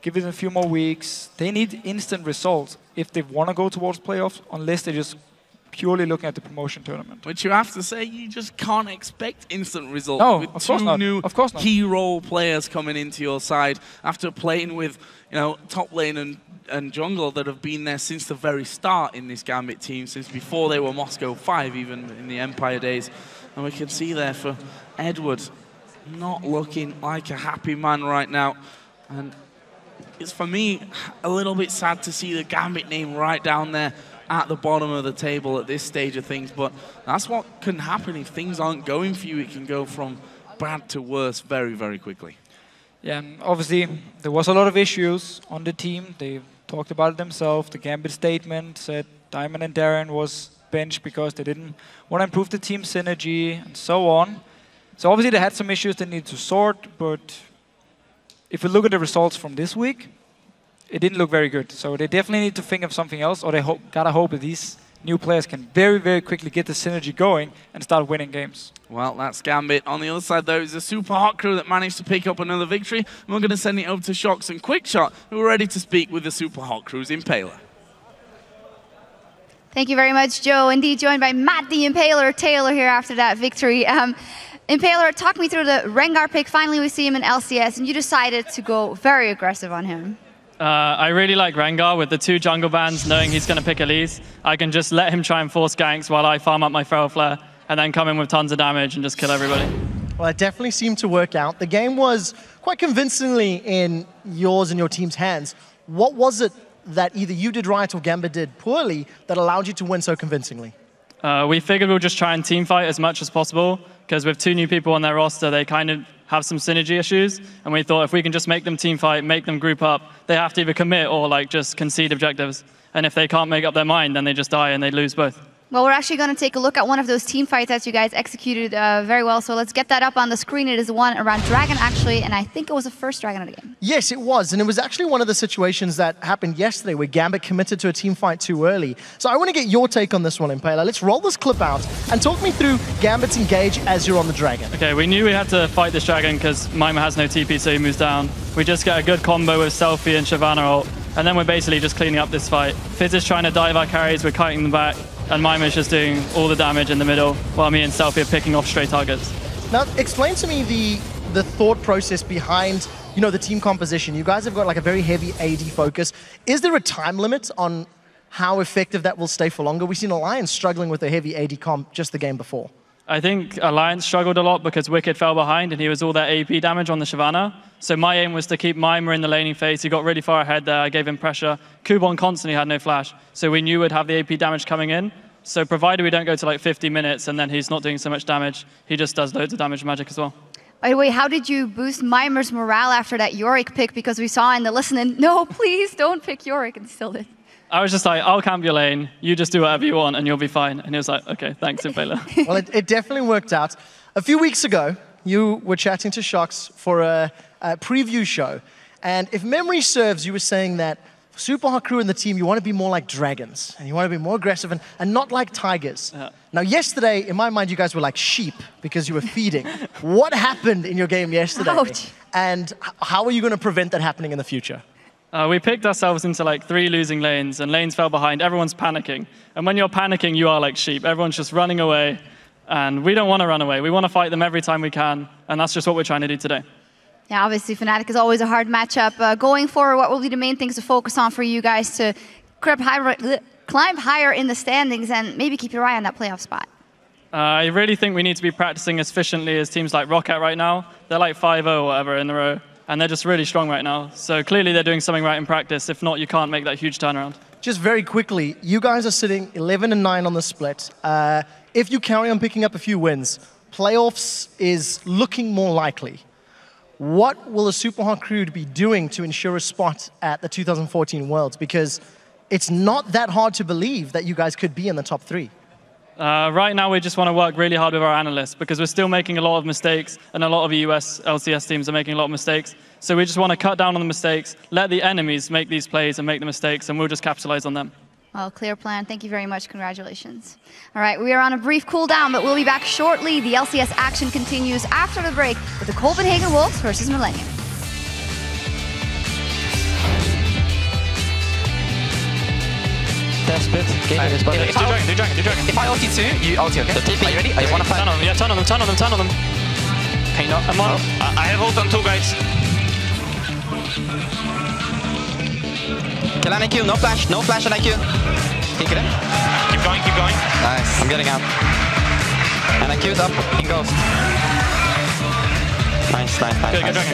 give it a few more weeks. They need instant results if they want to go towards playoffs, unless they're just purely looking at the promotion tournament. Which you have to say, you just can't expect instant results with of course 2 not. new Of course not. key role players coming into your side after playing with, you know, top lane and jungle that have been there since the very start in this Gambit team, since before they were Moscow 5, even in the Empire days. And we can see there for Eduard, not looking like a happy man right now. And it's, for me, a little bit sad to see the Gambit name right down there at the bottom of the table at this stage of things, but that's what can happen if things aren't going for you. It can go from bad to worse very, very quickly. Yeah, and obviously there was a lot of issues on the team. They talked about it themselves. The Gambit statement said Diamond and Darren was benched because they didn't want to improve the team synergy and so on. So obviously they had some issues they needed to sort, but if we look at the results from this week, it didn't look very good. So they definitely need to think of something else, or they gotta hope that these new players can very, very quickly get the synergy going and start winning games. Well, that's Gambit. On the other side, though, is a super hot crew that managed to pick up another victory. And we're going to send it over to Shox and Quickshot, who are ready to speak with the super hot crew's Impaler. Thank you very much, Joe. Indeed, joined by Matt the Impaler Taylor here after that victory. Impaler, talk me through the Rengar pick. Finally, we see him in LCS, and you decided to go very aggressive on him. I really like Rengar with the 2 jungle bans, knowing he's going to pick Elise. I can just let him try and force ganks while I farm up my Feral Flare, and then come in with tons of damage and just kill everybody. Well, it definitely seemed to work out. The game was quite convincingly in yours and your team's hands. What was it that either you did right or Gambit did poorly that allowed you to win so convincingly? We figured we'll just try and team fight as much as possible, because with 2 new people on their roster, they kind of have some synergy issues, and we thought if we can just make them team fight, make them group up, they have to either commit or like just concede objectives. And if they can't make up their mind, then they just die and they lose both. Well, we're actually going to take a look at one of those team fights that you guys executed very well. So let's get that up on the screen. It is one around Dragon, actually, and I think it was the first Dragon of the game. Yes, it was. And it was actually one of the situations that happened yesterday where Gambit committed to a team fight too early. So I want to get your take on this one, Impaler. Let's roll this clip out and talk me through Gambit's engage as you're on the Dragon. Okay, we knew we had to fight this Dragon because Mimer has no TP, so he moves down. We just get a good combo with Selfie and Shyvana ult, and then we're basically just cleaning up this fight. Fizz is trying to dive our carries, we're kiting them back, and Mimer's just doing all the damage in the middle, while me and Selfie are picking off stray targets. Now, explain to me the thought process behind, you know, the team composition. You guys have got like a very heavy AD focus. Is there a time limit on how effective that will stay for longer? We've seen Alliance struggling with a heavy AD comp just the game before. I think Alliance struggled a lot because Wicked fell behind and he was all that AP damage on the Shyvana. So my aim was to keep Mimer in the laning phase. He got really far ahead there. I gave him pressure. Kubon constantly had no flash. So we knew we'd have the AP damage coming in. So provided we don't go to like 50 minutes and then he's not doing so much damage, he just does loads of damage with magic as well. By the way, how did you boost Mimer's morale after that Yorick pick? Because we saw in the listening, no, please don't pick Yorick, and still did. I was just like, I'll camp your lane, you just do whatever you want and you'll be fine. And he was like, okay, thanks, Impaler. Well, it definitely worked out. A few weeks ago, you were chatting to Shox for a preview show. And if memory serves, you were saying that super hot crew in the team, you want to be more like dragons. And you want to be more aggressive and not like tigers. Now, yesterday, in my mind, you guys were like sheep because you were feeding. What happened in your game yesterday? Ouch. And how are you going to prevent that happening in the future? We picked ourselves into like 3 losing lanes and lanes fell behind. Everyone's panicking. And when you're panicking, you are like sheep. Everyone's just running away. And we don't want to run away. We want to fight them every time we can. And that's just what we're trying to do today. Yeah, obviously Fnatic is always a hard matchup. Going forward, what will be the main things to focus on for you guys to climb higher in the standings and maybe keep your eye on that playoff spot? I really think we need to be practicing as efficiently as teams like Rocket right now. They're like 5-0 or whatever in a row. And they're just really strong right now. So clearly they're doing something right in practice. If not, you can't make that huge turnaround. Just very quickly, you guys are sitting 11-9 on the split. If you carry on picking up a few wins, playoffs is looking more likely. What will a super hot crew be doing to ensure a spot at the 2014 Worlds? Because it's not that hard to believe that you guys could be in the top 3. Right now, we just want to work really hard with our analysts because we're still making a lot of mistakes and a lot of US LCS teams are making a lot of mistakes. So we just want to cut down on the mistakes, let the enemies make these plays and make the mistakes, and we'll just capitalize on them. Well, clear plan. Thank you very much. Congratulations. All right, we are on a brief cooldown, but we'll be back shortly. The LCS action continues after the break with the Copenhagen Wolves versus Millennium. Test bit. Gaming is better. Do dragon. If I ulti too, you ulti, okay? Are you ready? I want to fight. Turn on them, yeah, turn on them. Pain up. I'm on. I have ult on 2 guys. Kill an IQ, no flash on IQ. Can you get him? Keep going. Nice, I'm getting out. And IQ's up in Ghost. Nice. Good dragon.